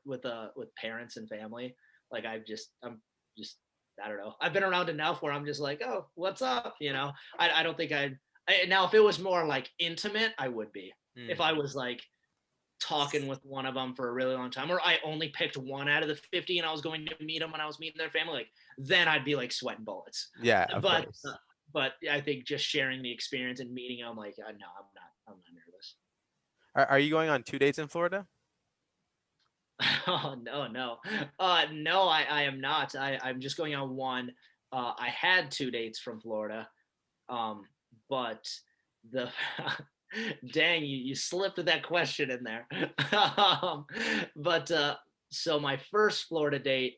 parents and family. Like I'm just I don't know. I've been around enough where I'm just like, oh, what's up? I don't think now if it was more like intimate, I would be. If Mm. I was like talking with one of them for a really long time, or I only picked one out of the 50 and I was going to meet them when I was meeting their family, like then I'd be like sweating bullets. Yeah, of But course. I think just sharing the experience and meeting them, like, no, I'm not nervous. Are you going on 2 dates in Florida? Oh no, no, no, I am not. I'm just going on one. I had 2 dates from Florida, um, but the dang, you slipped that question in there. But so my first Florida date,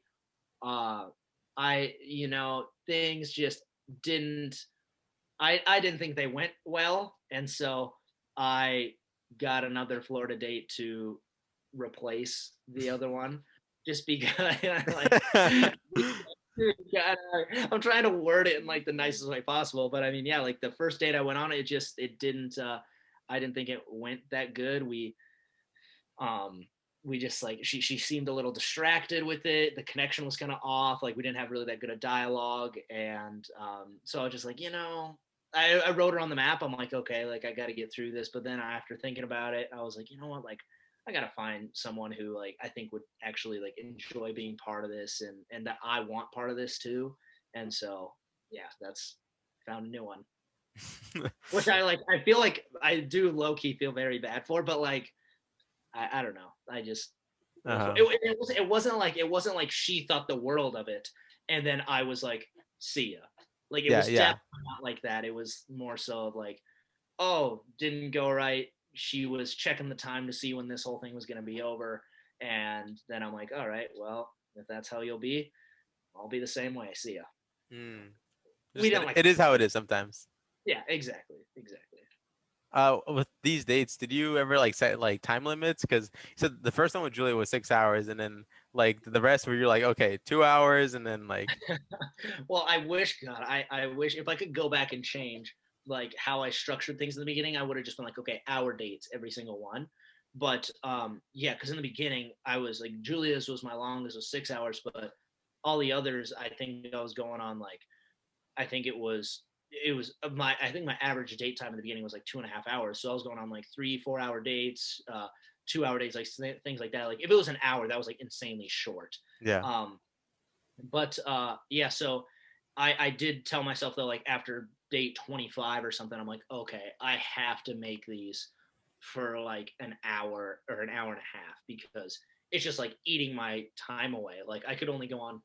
uh, things just didn't. I didn't think they went well, and so I got another Florida date to replace the other one, just because like yeah, I'm trying to word it in like the nicest way possible. But I mean, yeah, like the first date I went on, it didn't. I didn't think it went that good. Um we just like she seemed a little distracted with it. The connection was kind of off. Like we didn't have really that good a dialogue, and so I was just like, I wrote her on the map. I'm like, okay, like I got to get through this. But then after thinking about it, I was like, you know what, like I got to find someone who like I think would actually like enjoy being part of this, and that I want part of this too. And so yeah, that's found a new one, which I like. I feel like I do low key feel very bad for, but like I don't know. I just Uh-huh. it wasn't like she thought the world of it, and then I was like, see ya. Like it Yeah, was yeah. definitely not like that. It was more so of like, oh, didn't go right. She was checking the time to see when this whole thing was gonna be over, and then I'm like, all right, well, if that's how you'll be, I'll be the same way. See ya. Mm. We Just didn't like, it is how it is sometimes. yeah, exactly, exactly. With these dates, did you ever like set like time limits? Because you said the first one with Julia was 6 hours, and then like the rest where you're like, okay, 2 hours, and then like, Well, I wish, God, I wish if I could go back and change like how I structured things in the beginning, I would have just been like, okay, hour dates, every single one. But yeah, because in the beginning, I was like, Julia's was my longest, was 6 hours, but all the others, I think I was going on like, I think it was my, I think my average date time in the beginning was like 2.5 hours. So I was going on like 3, 4 hour dates, 2 hour dates, like things like that. Like if it was an hour, that was like insanely short. yeah. Um, but yeah, so I did tell myself though, like after date 25 or something, I'm like, okay, I have to make these for like an hour or an hour and a half because it's just like eating my time away. Like I could only go on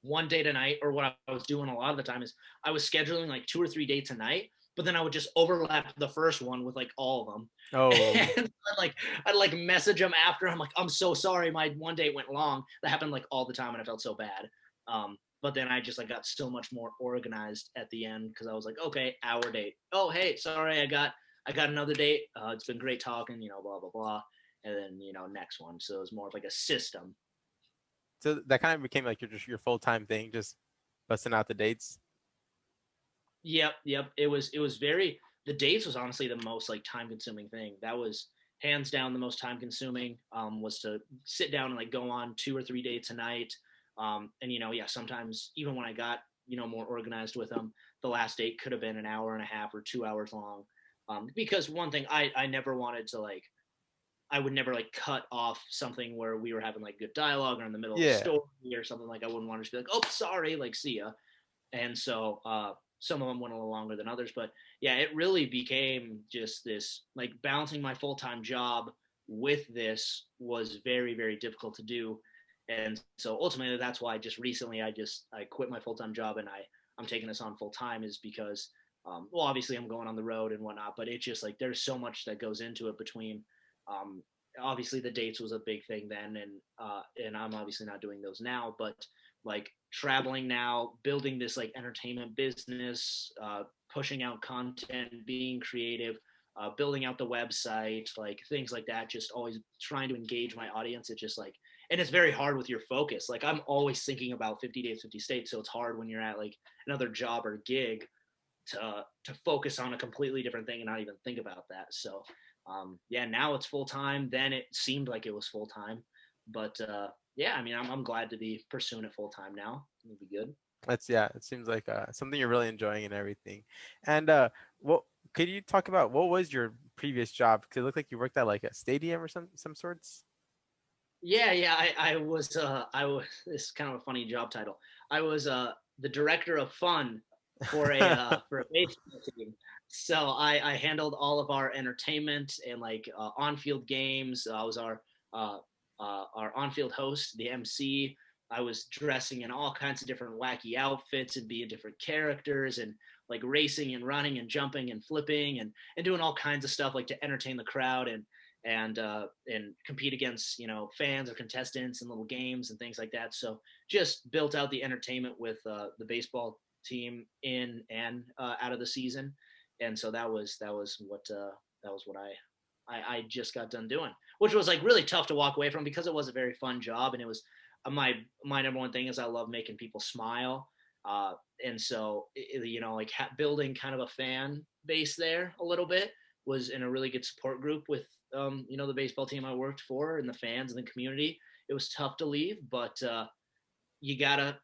one date a night, or what I was doing a lot of the time is I was scheduling like 2 or 3 dates a night, but then I would just overlap the first one with like all of them. Oh, And I'd like message them after. I'm like, I'm so sorry, my one date went long. That happened like all the time, and I felt so bad. But then I just like got so much more organized at the end because I was like, okay, hour date. Oh, hey, sorry, I got another date. It's been great talking, blah blah blah. And then next one. So it was more of like a system. so that kind of became like your full time thing, just busting out the dates. Yep, yep. It was very the dates was honestly the most like time consuming thing. That was hands down the most time consuming. Was to sit down and like go on 2 or 3 dates a night. And yeah, sometimes even when I got more organized with them, the last date could have been an hour and a half or 2 hours long. Because one thing I never wanted to like I would never like cut off something where we were having like good dialogue or in the middle of a Yeah. story or something. Like I wouldn't want to just be like, oh, sorry, like see ya. And so some of them went a little longer than others, but yeah, it really became just this like balancing my full-time job with this was very very difficult to do. And so ultimately that's why just recently I quit my full-time job and I'm taking this on full-time is because well, obviously I'm going on the road and whatnot, but it's just like there's so much that goes into it between um, obviously the dates was a big thing then, and I'm obviously not doing those now, but like traveling now, building this like entertainment business, pushing out content, being creative, building out the website, like things like that. Just always trying to engage my audience. It's just like, and it's very hard with your focus. Like I'm always thinking about 50 days, 50 states. So it's hard when you're at like another job or gig to focus on a completely different thing and not even think about that. So yeah, now it's full time. Then it seemed like it was full time, but yeah, I mean, I'm glad to be pursuing it full time now. It'll be good. That's yeah. It seems like something you're really enjoying and everything. And what could you talk about? What was your previous job? Because it looked like you worked at like a stadium or some sorts. Yeah, yeah. I was this is kind of a funny job title. I was the director of fun for a baseball team. So I handled all of our entertainment and like on field games. I was uh, our on field host, the MC. I was dressing in all kinds of different wacky outfits and being different characters and like racing and running and jumping and flipping and doing all kinds of stuff like to entertain the crowd and compete against fans or contestants and little games and things like that. So just built out the entertainment with the baseball team in and out of the season, and so that was what I just got done doing, which was like really tough to walk away from because it was a very fun job and it was my number one thing is I love making people smile. Uh, and so like building kind of a fan base there a little bit was in a really good support group with the baseball team I worked for and the fans and the community. It was tough to leave, but you gotta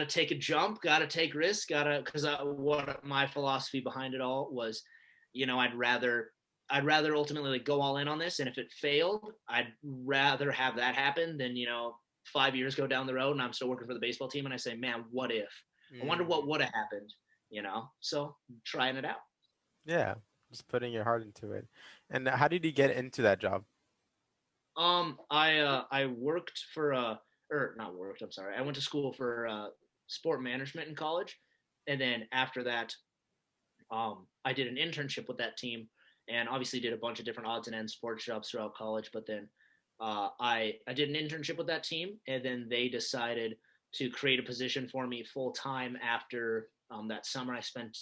take a jump, gotta take risks, gotta because what my philosophy behind it all was, I'd rather ultimately like go all in on this, and if it failed, I'd rather have that happen than 5 years go down the road and I'm still working for the baseball team and I say, man, what if? I wonder what Mm, would have happened, So trying it out. yeah, just putting your heart into it. And how did you get into that job? I worked for or not worked. I'm sorry. I went to school for sport management in college, and then after that, I did an internship with that team, and obviously did a bunch of different odds and ends sports jobs throughout college. But then I did an internship with that team, and then they decided to create a position for me full time after that summer I spent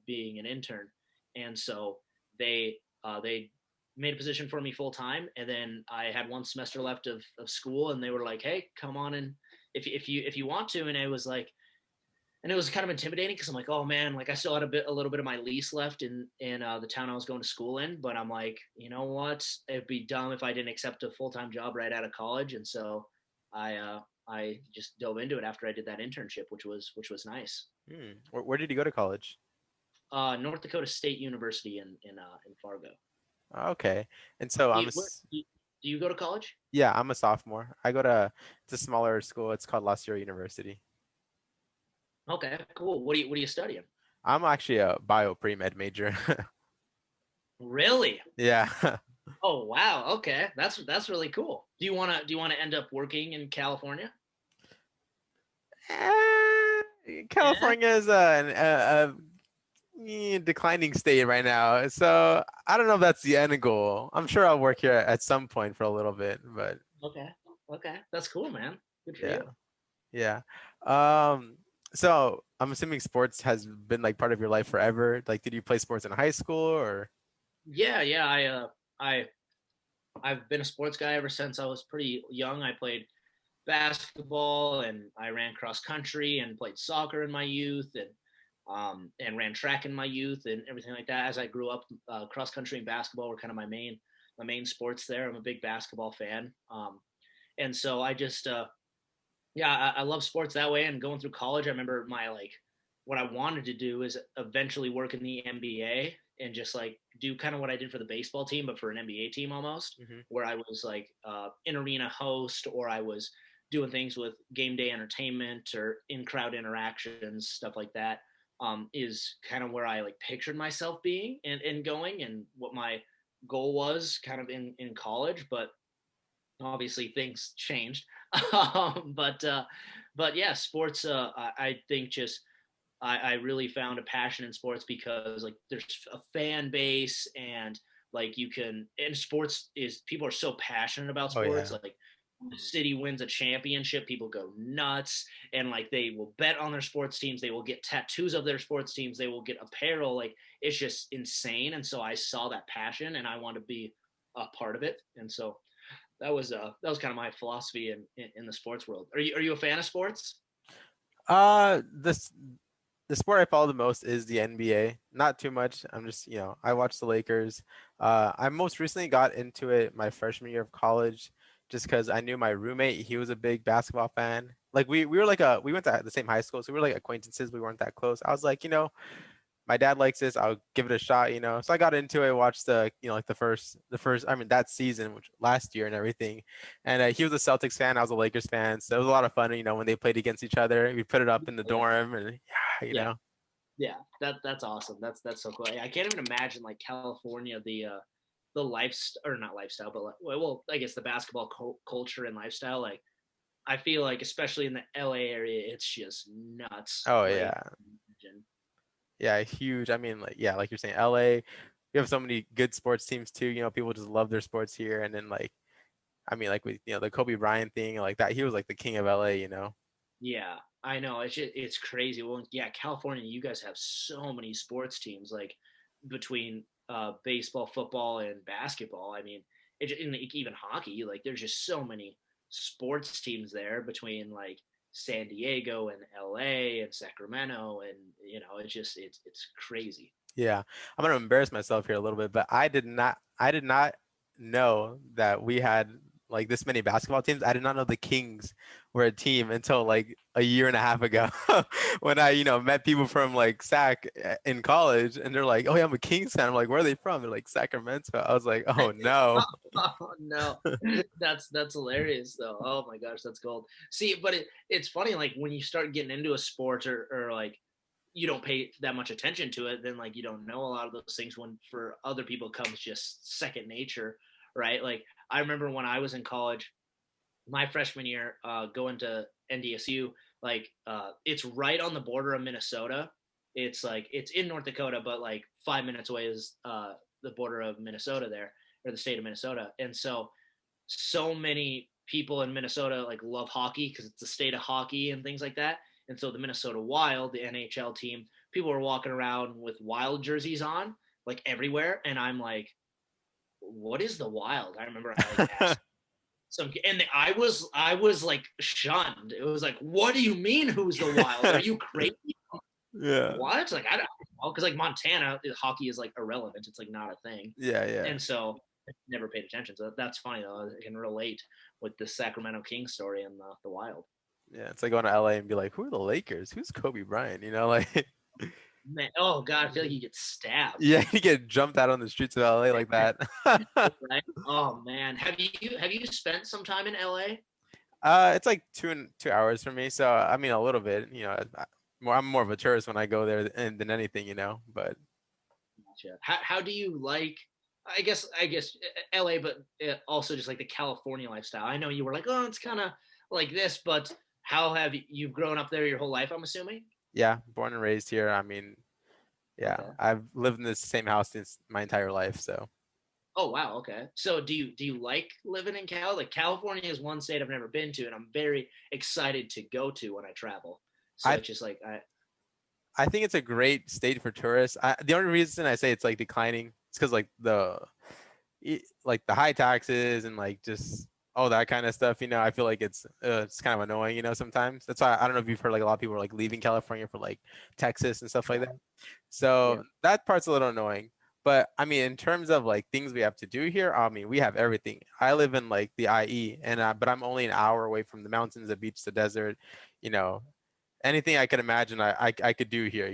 being an intern, and so they made a position for me full time, and then I had one semester left of school, and they were like, "Hey, come on and if you want to," and it was like and it was kind of intimidating because I'm like, oh man, like I still had a little bit of my lease left in the town I was going to school in, but I'm like, you know what? It'd be dumb if I didn't accept a full time job right out of college, and so I just dove into it after I did that internship, which was nice. Hmm. Where did you go to college? North Dakota State University in Fargo. Okay. And so Do you, do you go to college? yeah, I'm a sophomore. I go to it's a smaller school. It's called La Sierra University. Okay, cool. What are you studying? I'm actually a bio pre-med major. Really? Yeah. Oh wow. Okay, that's really cool. Do you wanna end up working in California? Yeah. California is a declining state right now, so I don't know if that's the end goal. I'm sure I'll work here at some point for a little bit, but Okay. Okay, that's cool, man. Good for yeah, you. yeah. Um, so I'm assuming sports has been like part of your life forever. Like, did you play sports in high school or? Yeah, yeah. I I've been a sports guy ever since I was pretty young. I played basketball and I ran cross country and played soccer in my youth and ran track in my youth and everything like that. As I grew up, cross country and basketball were kind of my main sports there. I'm a big basketball fan, and so I just yeah, I love sports that way. And going through college, I remember what I wanted to do is eventually work in the NBA and just like do kind of what I did for the baseball team, but for an NBA team almost, Mhm. where I was like in arena host or I was doing things with game day entertainment or in crowd interactions, stuff like that. Is kind of where I like pictured myself being and going and what my goal was kind of in college. But obviously things changed. But yeah, sports. I think just I really found a passion in sports because like there's a fan base and like you can and sports is people are so passionate about Oh sports. yeah. Like the city wins a championship, people go nuts and like they will bet on their sports teams. They will get tattoos of their sports teams. They will get apparel. Like it's just insane. And so I saw that passion and I want to be a part of it. And so that was kind of my philosophy in the sports world. Are you a fan of sports? This the sport I follow the most is the NBA. Not too much. I'm just, I watch the Lakers. I most recently got into it my freshman year of college just because I knew my roommate, he was a big basketball fan. Like we were like we went to the same high school, so we were like acquaintances. We weren't that close. I was like, my dad likes this. I'll give it a shot. So I got into it, watched like the first, I mean, that season, which last year and everything. And he was a Celtics fan. I was a Lakers fan. So it was a lot of fun, when they played against each other. We put it up in the Yeah, dorm and yeah, yeah, yeah. That's awesome. That's so cool. I can't even imagine like California, the lifestyle or not lifestyle, but like, well, I guess the basketball culture and lifestyle. Like I feel like especially in the LA area, it's just nuts. Oh Like yeah. Yeah, huge. I mean, like, yeah, like you're saying, LA, we have so many good sports teams too. People just love their sports here. And then like, I mean, like with, the Kobe Bryant thing, like that, he was like the king of LA. yeah, I know. It's crazy. Well, yeah, California, you guys have so many sports teams, like between baseball, football, and basketball. I mean, and like, even hockey. Like, there's just so many sports teams there between like San Diego and LA and Sacramento, and it's crazy. Yeah, I'm gonna embarrass myself here a little bit, but I did not know that we had like this many basketball teams. I did not know the Kings were a team until like a year and a half ago, when I, met people from like Sac in college, and they're like, "Oh yeah, I'm a Kings fan." I'm like, "Where are they from?" They're like Sacramento. I was like, "Oh no." Oh no, that's hilarious though. Oh my gosh, that's gold. See, but it's funny like when you start getting into a sport or like you don't pay that much attention to it, then like you don't know a lot of those things. When for other people comes just second nature, right? Like I remember when I was in college, my freshman year, going to NDSU, like it's right on the border of Minnesota. It's like it's in North Dakota, but like 5 minutes away is the border of Minnesota there, or the state of Minnesota. And so many people in Minnesota like love hockey because it's the state of hockey and things like that. And so the Minnesota Wild, the NHL team, people are walking around with Wild jerseys on like everywhere, and I'm like, "What is the Wild?" I remember I like asked some, and I was like shunned. It was like, "What do you mean? Who's the Wild? Are you crazy? Yeah, What?" Like I don't know, because like Montana hockey is like irrelevant. It's like not a thing, yeah, yeah, and so I never paid attention. So that's funny though. I can relate with the Sacramento Kings story and the Wild. yeah. It's like going to LA and be like, "Who are the Lakers? Who's Kobe Bryant?" Like. Man, oh god, I feel like you get stabbed. Yeah, you get jumped out on the streets of LA like that. Right? Oh man, have you spent some time in LA? It's like 2 hours for me, so I mean a little bit. I'm more of a tourist when I go there than anything, But Gotcha. How do you like? I guess L.A., but also just like the California lifestyle. I know you were like, oh, it's kind of like this, but how have you grown up there your whole life? I'm assuming. yeah, born and raised here. I mean, yeah, Okay. I've lived in this same house since my entire life. So Oh wow. Okay. So do you like living in Cal? Like California is one state I've never been to, and I'm very excited to go to when I travel. So I it's just like I think it's a great state for tourists. The only reason I say it's like declining is because like like the high taxes and like just all that kind of stuff. I feel like it's kind of annoying. Sometimes that's why I don't know if you've heard like a lot of people are like leaving California for like Texas and stuff like yeah, that. So yeah. that part's a little annoying. But I mean, in terms of like things we have to do here, I mean, we have everything. I live in like the IE, and but I'm only an hour away from the mountains, the beach, the desert. You know, anything I could imagine, I could do here.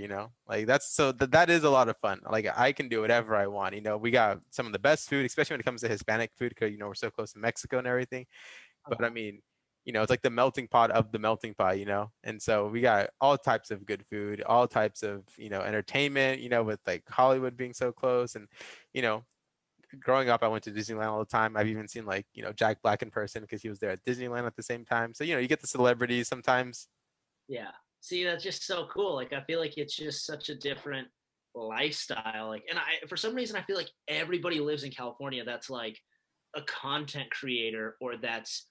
Like that is a lot of fun. Like I can do whatever I want. We got some of the best food, especially when it comes to Hispanic food, because we're so close to Mexico and everything. But I Uh-huh. mean, it's like the melting pot of the melting pot, And so we got all types of good food, all types of, entertainment, with like Hollywood being so close. And, you know, growing up, I went to Disneyland all the time. I've even seen like, Jack Black in person because he was there at Disneyland at the same time. So, you get the celebrities sometimes. Yeah. See, that's just so cool. Like I feel like it's just such a different lifestyle. Like, and I for some reason I feel like everybody lives in California that's like a content creator or that's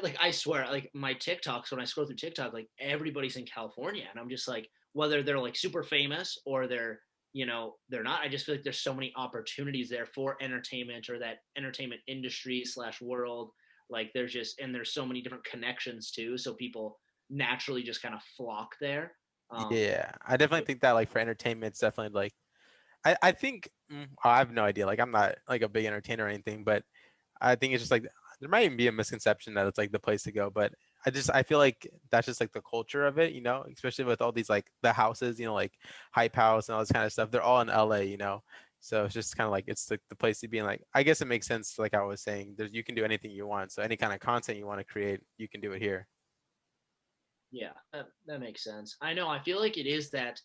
like I swear, like my TikToks when I scroll through TikTok, like everybody's in California, and I'm just like whether they're like super famous or they're not. I just feel like there's so many opportunities there for entertainment or that entertainment industry slash world. Like there's so many different connections too, so people naturally just kind of flock there. Um, Yeah, I definitely think that like for entertainment, it's definitely like I think I have no idea. Like I'm not like a big entertainer or anything, but I think it's just like there might even be a misconception that it's like the place to go, but I feel like that's just like the culture of it, especially with all these like the houses, like Hype House and all this kind of stuff. They're all in LA. So it's just kind of like it's like the place to be. And like I guess it makes sense, like I was saying, you can do anything you want. So any kind of content you want to create, you can do it here. yeah, that makes sense. I know. I feel like it is that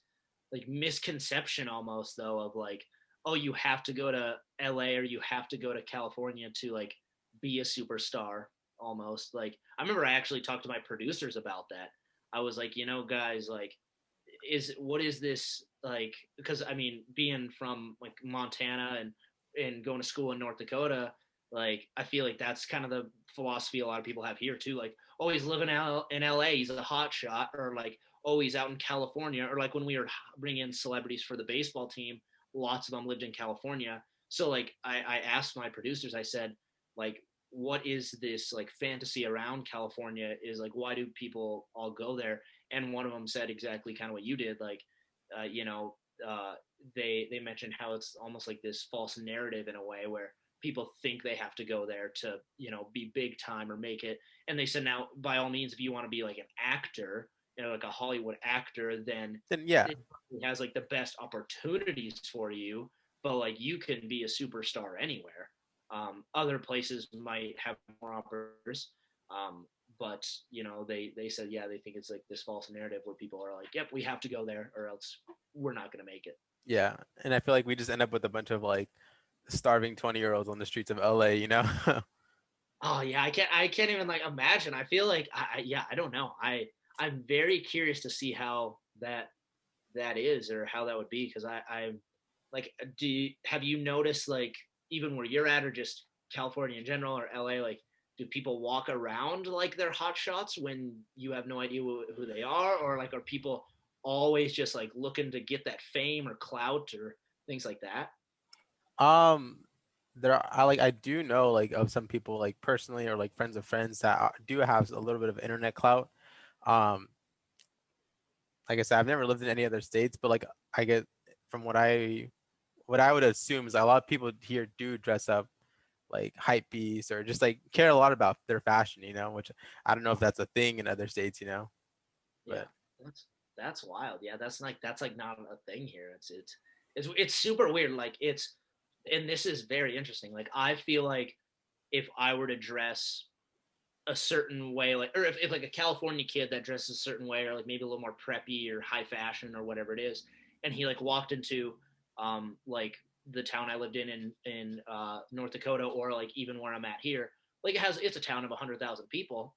like misconception almost though of like, oh, you have to go to LA or you have to go to California to like be a superstar almost. Like I remember I actually talked to my producers about that. I was like, guys, like what is this like, because I mean being from like Montana and going to school in North Dakota, like I feel like that's kind of the philosophy a lot of people have here too, like oh he's living out in LA, he's a hot shot, or like oh he's out in California, or like when we were bringing in celebrities for the baseball team, lots of them lived in California. So like I asked my producers, I said like what is this like fantasy around California, is like why do people all go there? And one of them said exactly kind of what you did, like uh, you know uh, they mentioned how it's almost like this false narrative in a way where people think they have to go there to be big time or make it. And they said now by all means if you want to be like an actor, like a Hollywood actor, then Then yeah, it has like the best opportunities for you, but like you can be a superstar anywhere. Other places might have more opportunities, um, but they said yeah they think it's like this false narrative where people are like yep we have to go there or else we're not going to make it. yeah. And I feel like we just end up with a bunch of like starving 20-year-olds on the streets of LA. Oh yeah, I can't even like imagine. I feel like yeah I don't know. I'm very curious to see how that is or how that would be, because I'm like have you noticed like even where you're at or just California in general or LA, like do people walk around like they're hot shots when you have no idea who they are, or like are people always just like looking to get that fame or clout or things like that? Um, I do know like of some people like personally or like friends of friends that do have a little bit of internet clout. Um, like I said, I've never lived in any other states, but like I get from what I would assume is a lot of people here do dress up like hype beasts or just like care a lot about their fashion, which I don't know if that's a thing in other states. Yeah, But that's that's wild. Yeah, that's like not a thing here. It's super weird. Like and this is very interesting. Like I feel like if I were to dress a certain way, like, or if like a California kid that dresses a certain way, or like maybe a little more preppy or high fashion or whatever it is, and he like walked into like the town I lived in North Dakota, or like even where I'm at here, like it's a town of 100,000 people.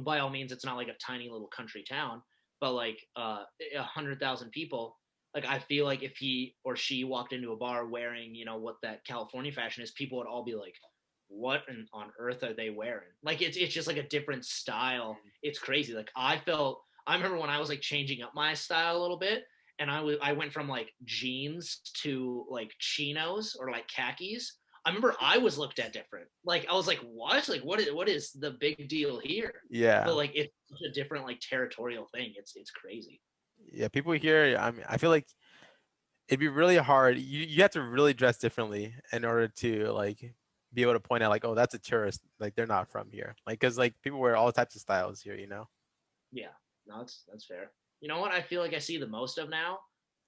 By all means, it's not like a tiny little country town, but like 100,000 people. Like I feel like if he or she walked into a bar wearing, what that California fashion is, people would all be like, "What on earth are they wearing?" Like it's just like a different style. It's crazy. Like I remember when I was like changing up my style a little bit, and I went from like jeans to like chinos or like khakis. I remember I was looked at different. Like I was like, what? Like what is the big deal here? But Yeah. like it's such a different like territorial thing. It's crazy. Yeah, people here, I mean, I feel like it'd be really hard. You have to really dress differently in order to like be able to point out like, oh, that's a tourist. Like they're not from here. Like, cause like people wear all types of styles here, you know? Yeah, no, that's fair. You know what I feel like I see the most of now?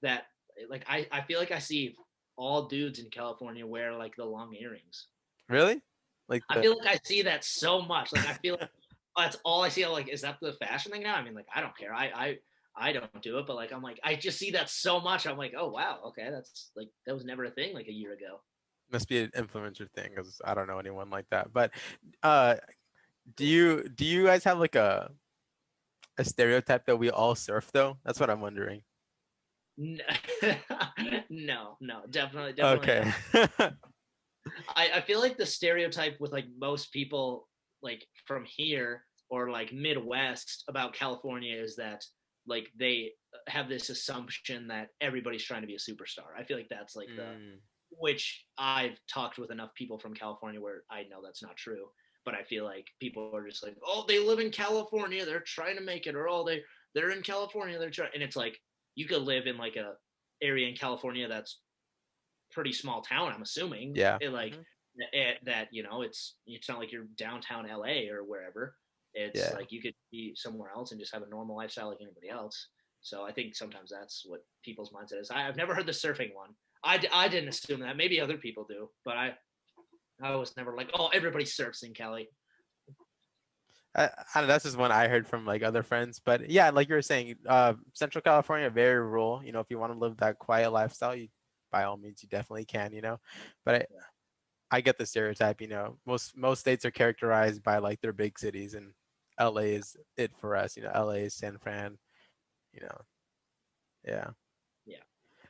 That like I feel like I see all dudes in California wear like the long earrings. Really? Like I the feel like I see that so much. Like I feel like that's all I see. I'm like, is that the fashion thing now? I mean, like I don't care. I don't do it, but like I'm like I just see that so much. I'm like, oh wow, okay, that's like that was never a thing like a year ago. must be an influencer thing because I don't know anyone like that. But uh do you guys have like a stereotype that we all surf though? That's what I'm wondering. No, no, definitely Okay. not. I feel like the stereotype with like most people like from here or like Midwest about California is that like they have this assumption that everybody's trying to be a superstar. I feel like that's like the Mm, which I've talked with enough people from California where I know that's not true. But I feel like people are just like, oh, they live in California, they're trying to make it, or oh, they're in California, they're trying, and it's like you could live in like a area in California that's pretty small town. I'm assuming yeah. it like Hmm. that. It's not like you're downtown LA or wherever. It's Yeah. like you could be somewhere else and just have a normal lifestyle like anybody else. So I think sometimes that's what people's mindset is. I've never heard the surfing one. I didn't assume that. Maybe other people do, but I was never like, oh, everybody surfs in Cali. I don't know, that's just one I heard from like other friends. But yeah, like you were saying, Central California, very rural. You know, if you want to live that quiet lifestyle, you by all means you definitely can, you know. But Yeah, I get the stereotype, you know. Most states are characterized by like their big cities and LA is it for us, you know, LA is San Fran, you know. Yeah. yeah.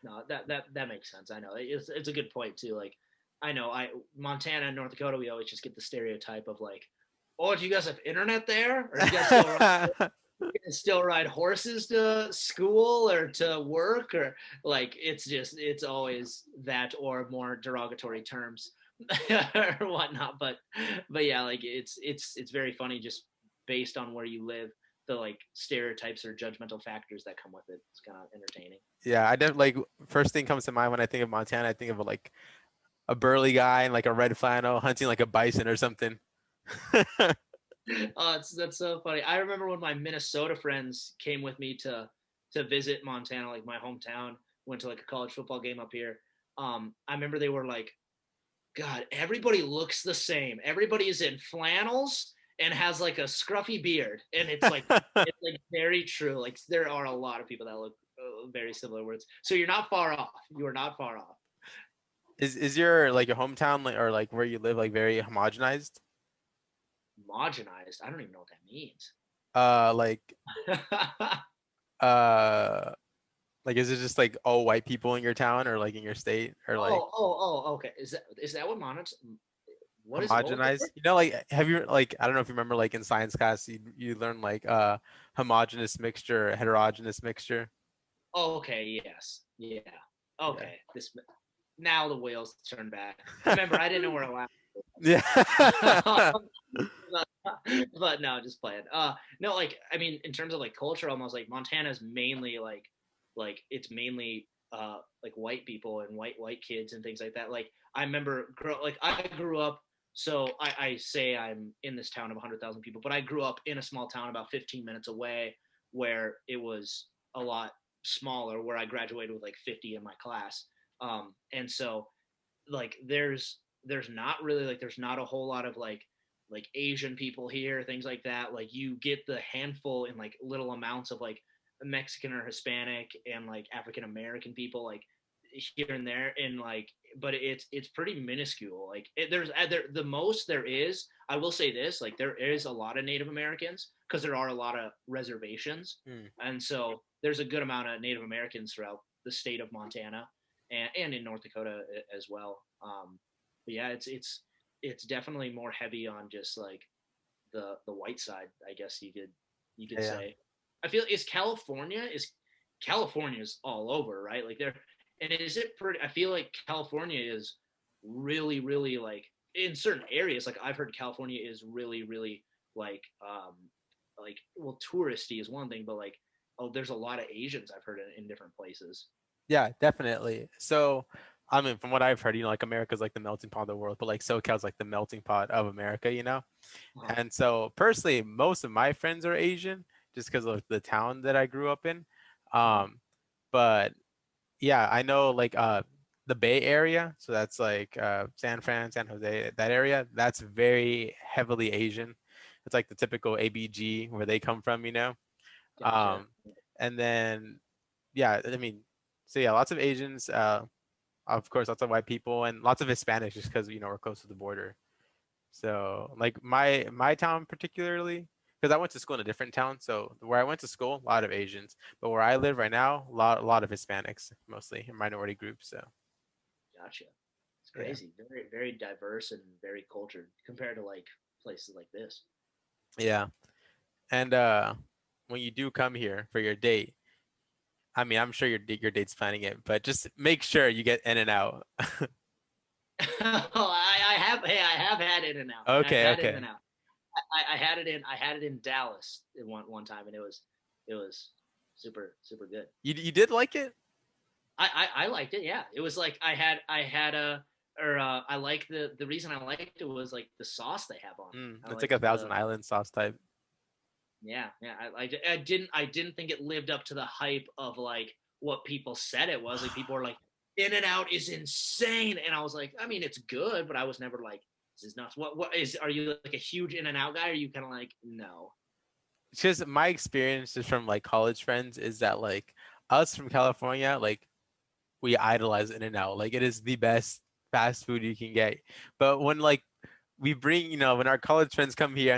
No, that makes sense. I know it's a good point too. Like I know I Montana and North Dakota, we always just get the stereotype of like, oh, do you guys have internet there, or do you guys still ride horses to school or to work, or like it's always that or more derogatory terms or whatnot. But yeah, like it's very funny just based on where you live, the like stereotypes or judgmental factors that come with it. It's kind of entertaining. Yeah, I don't like first thing comes to mind when I think of Montana, I think of like a burly guy in like a red flannel hunting like a bison or something. Oh, that's so funny. I remember when my Minnesota friends came with me to visit Montana, like my hometown. Went to like a college football game up here. I remember they were like, "God, everybody looks the same. Everybody is in flannels and has like a scruffy beard." And it's like very true. Like there are a lot of people that look very similar words. So you're not far off. You are not far off. Is your like your hometown like or like where you live like very homogenized? Homogenized. I don't even know what that means. Like uh like is it just like all white people in your town or like in your state or like Okay. Is that what monos? What is it? What was the homogenized? word? You know, like have you like I don't know if you remember like in science class you learn like homogeneous mixture, heterogeneous mixture. Oh, okay. Yes. Yeah. Yeah. Okay. This now the wheels turn back. Remember, I didn't know where I Yeah. but no, just playing. No, like I mean, in terms of like culture, almost like Montana's mainly like it's mainly like white people and white kids and things like that. Like I remember, like I grew up. So I say I'm in this town of 100,000 people, but I grew up in a small town about 15 minutes away, where it was a lot smaller. Where I graduated with like 50 in my class, and so like there's not really like there's not a whole lot of like like Asian people here, things like that. Like you get the handful in like little amounts of like Mexican or Hispanic and like African American people like here and there, and like, but it's pretty minuscule. Like there's the most there is. I will say this: like there is a lot of Native Americans because there are a lot of reservations, Hmm. and so there's a good amount of Native Americans throughout the state of Montana and in North Dakota as well. But yeah, it's definitely more heavy on just like the white side, I guess you could Yeah. say. I feel California's all over, right? Like there, and is it pretty? I feel like California is really like in certain areas. Like I've heard California is really like well, touristy is one thing, but like oh, there's a lot of Asians I've heard in different places. Yeah, definitely. So, I mean, from what I've heard, like America's like the melting pot of the world, but like SoCal's like the melting pot of America. Uh-huh. And so, personally, most of my friends are Asian just because of the town that I grew up in. Uh-huh. Um, but yeah, I know like the Bay Area, so that's like San Fran, San Jose, that area, that's very heavily Asian. It's like the typical ABG where they come from. Gotcha. Um, and then yeah, I mean, so yeah, lots of Asians, of course, lots of white people, and lots of Hispanics, just because we're close to the border. So like my town particularly, because I went to school in a different town, so where I went to school, a lot of Asians, but where I live right now, a lot of Hispanics, mostly minority groups. So Gotcha. It's yeah, crazy. Very diverse and very cultured compared to like places like this. yeah, and when you do come here for your date, I mean, I'm sure your date's planning it, but just make sure you get in and out. Oh, I have hey, I have had In and Out. I've Okay, had In and okay. Out. I had it in Dallas at one time, and it was super good. You did like it? I liked it. Yeah, it was like I had a or I like the reason I liked it was like the sauce they have on it. I It's like liked a Thousand Island sauce type. yeah. I didn't think it lived up to the hype of like what people said it was. Like people were like, In and Out is insane, and I was like, I mean, it's good, but I was never like, this is nuts. What is? Are you like a huge In and Out guy? Or are you kind of like, no? It's just my experience just from like college friends is that like us from California, like we idolize In and Out. Like it is the best fast food you can get. But when like we bring, when our college friends come here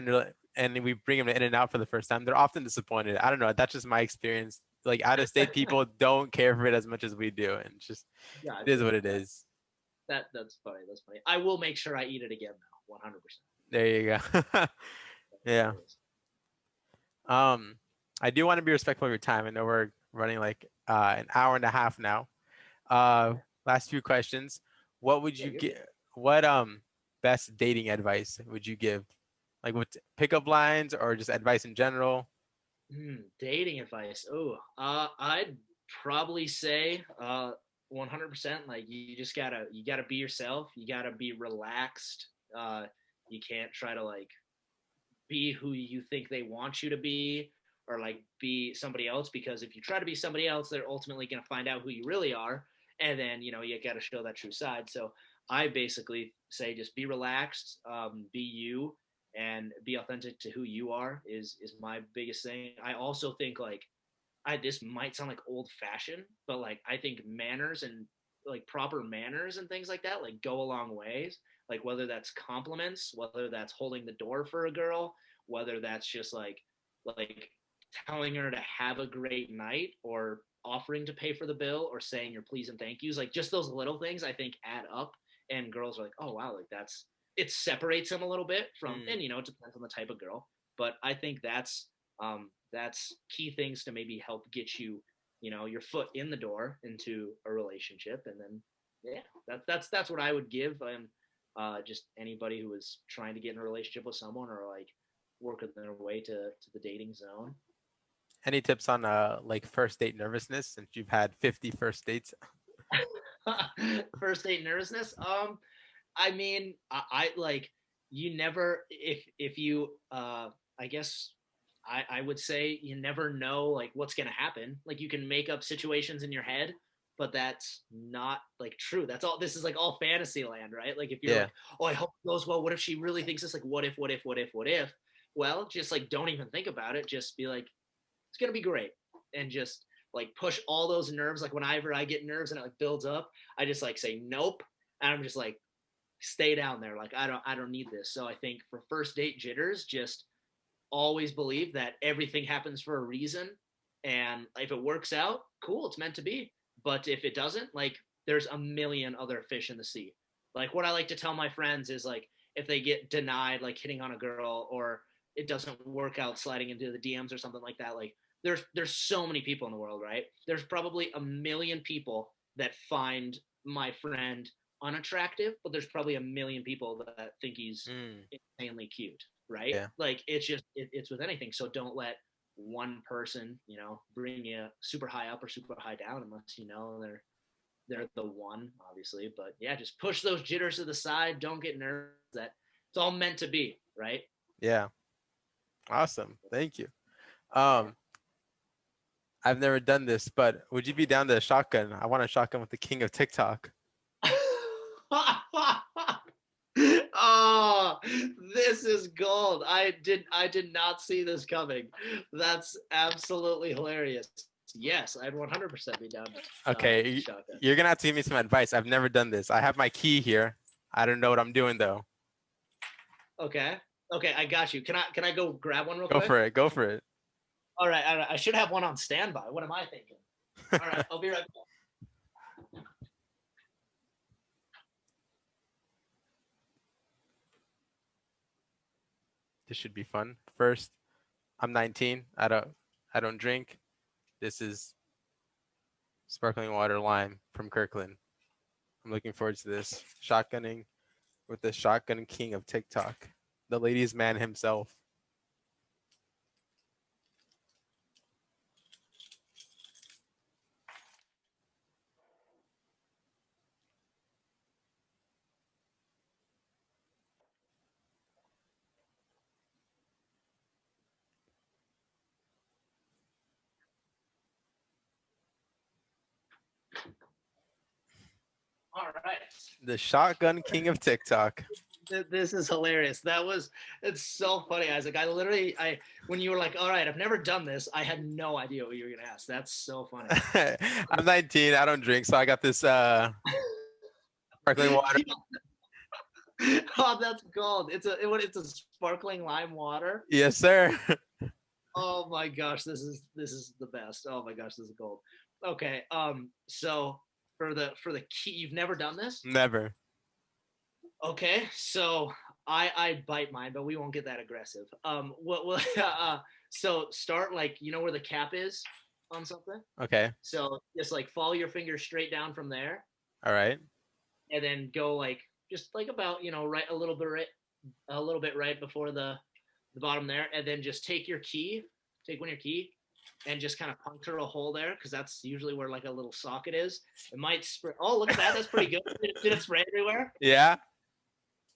and we bring them to In and Out for the first time, they're often disappointed. I don't know. That's just my experience. Like out of state people don't care for it as much as we do, and it's just it is Gotcha. what it Gotcha. is. That's funny. That's funny. I will make sure I eat it again though. 100%. There you go. That's Yeah. hilarious. Um, I do want to be respectful of your time. I know we're running like an hour and a half now. Uh, Yeah. last few questions. What would Yeah. you You're get? good. What best dating advice would you give? Like with pickup lines or just advice in general? Dating advice. Oh, I'd probably say 100%. Like you gotta be yourself. You gotta be relaxed. You can't try to like be who you think they want you to be or like be somebody else, because if you try to be somebody else, they're ultimately gonna find out who you really are, and then you gotta show that true side. So I basically say just be relaxed, be you, and be authentic to who you are is my biggest thing. I also think like I this might sound like old fashioned, but like I think manners and like proper manners and things like that like go a long ways. Like whether that's compliments, whether that's holding the door for a girl, whether that's just like telling her to have a great night or offering to pay for the bill or saying your please and thank yous, like just those little things I think add up, and girls are like, oh wow, like that's it separates them a little bit from, Hmm. and it depends on the type of girl, but I think that's key things to maybe help get you, your foot in the door into a relationship, and then yeah, that's what I would give. Just anybody who is trying to get in a relationship with someone or like working their way to the dating zone. Any tips on like first date nervousness since you've had 50 first dates? First date nervousness. I mean, I like you never if you I guess I would say you never know like what's gonna happen. Like you can make up situations in your head, but that's not like true. That's all. This is like all fantasy land, right? Like if you're Yeah. like, oh, I hope it goes well. What if she really thinks this? Like, what if, what if, what if, what if? Well, just like don't even think about it. Just be like, it's gonna be great, and just like push all those nerves. Like whenever I get nerves and it like builds up, I just like say nope, and I'm just like stay down there. Like I don't need this. So I think for first date jitters, just always believe that everything happens for a reason, and if it works out, cool, it's meant to be. But if it doesn't, like there's a million other fish in the sea. Like what I like to tell my friends is like if they get denied like hitting on a girl, or it doesn't work out sliding into the DMs or something like that, like there's so many people in the world, right? There's probably a million people that find my friend unattractive, but there's probably a million people that think he's Mm, insanely cute, right? yeah. Like it's just it's with anything. So don't let one person, bring you super high up or super high down unless they're the one, obviously. But yeah, just push those jitters to the side. Don't get nervous. That it's all meant to be, right? Yeah. Awesome. Thank you. Yeah. Um, I've never done this, but would you be down to a shotgun? I want a shotgun with the king of TikTok. Oh, this is gold. I did not see this coming. That's absolutely hilarious. Yes, I'd 100% be down Okay, with the shotgun. you're gonna have to give me some advice. I've never done this. I have my key here. I don't know what I'm doing though. Okay. Okay, I got you. Can I go grab one real Go quick? for it. Go for it. All right, all right. I should have one on standby. What am I thinking? All right, I'll be right back. This should be fun. First, I'm 19. I don't drink. This is sparkling water lime from Kirkland. I'm looking forward to this. Shotgunning with the shotgun king of TikTok, the ladies' man himself. All right. The shotgun king of TikTok. This is hilarious. It's so funny, Isaac. I when you were like, all right, I've never done this, I had no idea what you were gonna ask. That's so funny. I'm 19. I don't drink, so I got this sparkling water. Oh, that's gold. It's a sparkling lime water. Yes, sir. Oh my gosh, this is the best. Oh my gosh, this is gold. Okay, so for the key, you've never done this? Never. Okay, so I bite mine, but we won't get that aggressive. What so start like where the cap is on something. Okay. So just like follow your finger straight down from there, All right. and then go like just like about right a little bit right before the bottom there, and then just take one your key, and just kind of puncture a hole there because that's usually where like a little socket is. It might spray. Oh, look at that! That's pretty good. Did it spray everywhere? Yeah.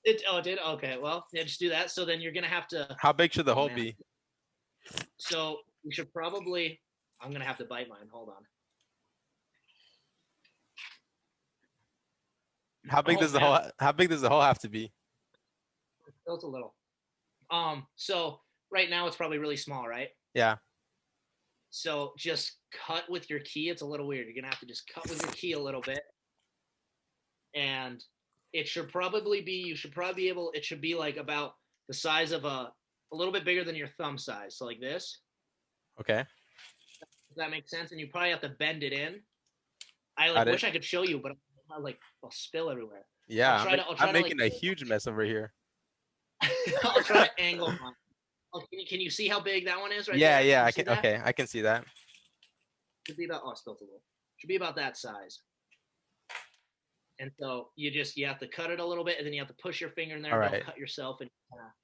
It did. Okay, well, yeah, just do that. So then you're gonna have to. How big should the Oh hole man. be? So you should probably. I'm gonna have to bite mine. Hold on. How big Oh does the man, hole? How big does the hole have to be? built a little. So right now it's probably really small, right? Yeah. So just cut with your key. It's a little weird. You're gonna have to just cut with your key a little bit, and it should probably be. You should probably be able. It should be like about the size of a little bit bigger than your thumb size. So like this. Okay. Does that make sense? And you probably have to bend it in. I like Got it. wish I could show you, but I'll spill everywhere. I'll Yeah. try to. I'll I'm try to like. making a huge mess over here. I'll try to angle mine. Oh, can you see how big that one is right Yeah. there? Yeah. You I see can. that? Okay. I can see that. Should be about. Oh, I spilled a little. Should be about that size. And so you have to cut it a little bit, and then you have to push your finger in All there. Don't right. cut yourself. And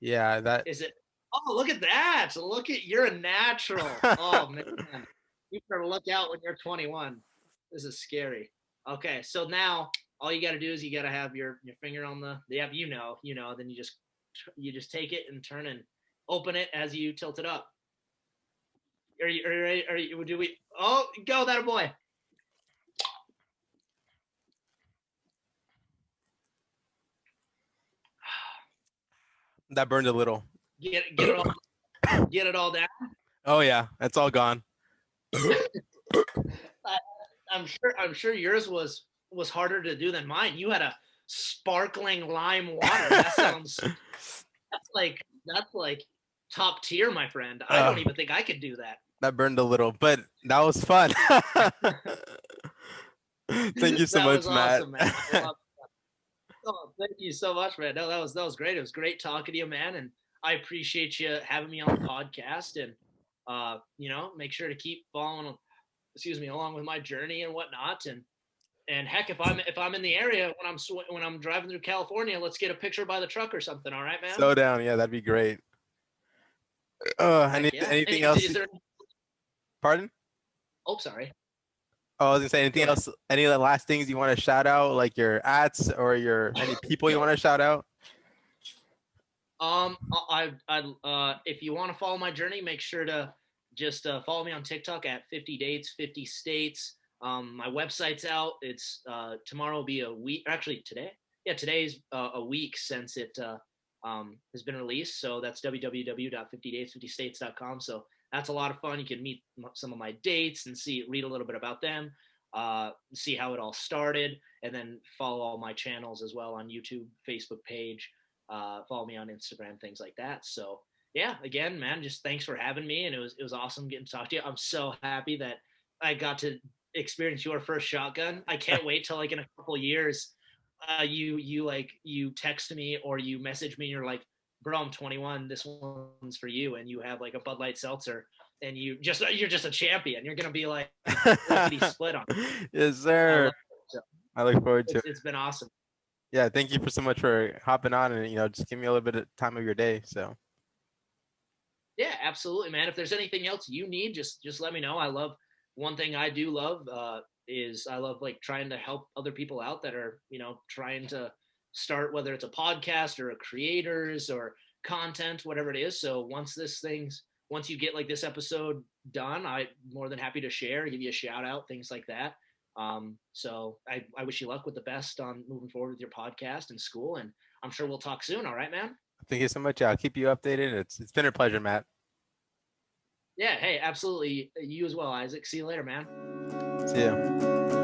Yeah. That. is it? Oh, look at that! Look at you're a natural. Oh man, you better look out when you're 21. This is scary. Okay, so now all you got to do is you got to have your finger on the yeah then you just take it and turn and open it as you tilt it up. Are you ready? Do we? Oh, go that boy. That burned a little. Get it all get it all down. Oh yeah, that's all gone. I, I'm sure yours was harder to do than mine. You had a sparkling lime water. That's like top tier, my friend. I don't uh, even think I could do that. that burned a little, but that was fun. Thank you so That was much, Matt. awesome, man. I love. Oh, thank you so much, man. No, that was great. It was great talking to you, man, and I appreciate you having me on the podcast. And make sure to keep following, excuse me, along with my journey and whatnot. And heck, if I'm in the area when I'm driving through California, let's get a picture by the truck or something. All right, man. So down, yeah, that'd be great. Heck yeah. Anything else? Is there? Pardon? Oh, sorry. Oh, I was gonna say Go anything ahead. else? Any of the last things you want to shout out, like your ads or your any people you want to shout out? If you want to follow my journey, make sure to just follow me on TikTok at 50 dates 50 states. My website's out. It's tomorrow will be a week. Actually, today. Yeah, today's a week since it has been released. So that's www.50dates50states.com. So that's a lot of fun. You can meet some of my dates and read a little bit about them, see how it all started, and then follow all my channels as well on YouTube, Facebook page, follow me on Instagram, things like that. So yeah, again, man, just thanks for having me, and it was awesome getting to talk to you. I'm so happy that I got to experience your first shotgun. I can't wait till like in a couple years, you text me or you message me, and you're like, bro, I'm 21. This one's for you, and you have like a Bud Light seltzer, and you're just a champion. You're gonna be like lickety split on. Yes, I sir. love it. So I look forward to it. it's been awesome. Yeah, thank you for so much for hopping on and just give me a little bit of time of your day. So Yeah, absolutely, man. If there's anything else you need, just let me know. I love one thing I do love is I love like trying to help other people out that are trying to start, whether it's a podcast or a creators or content, whatever it is. So once you get like this episode done, I'm more than happy to share, give you a shout out, things like that. So I wish you luck with the best on moving forward with your podcast and school, and I'm sure we'll talk soon. All right, man. thank you so much. I'll keep you updated. It's been a pleasure, Matt. Yeah, hey, absolutely. You as well, Isaac. See you later, man. See ya.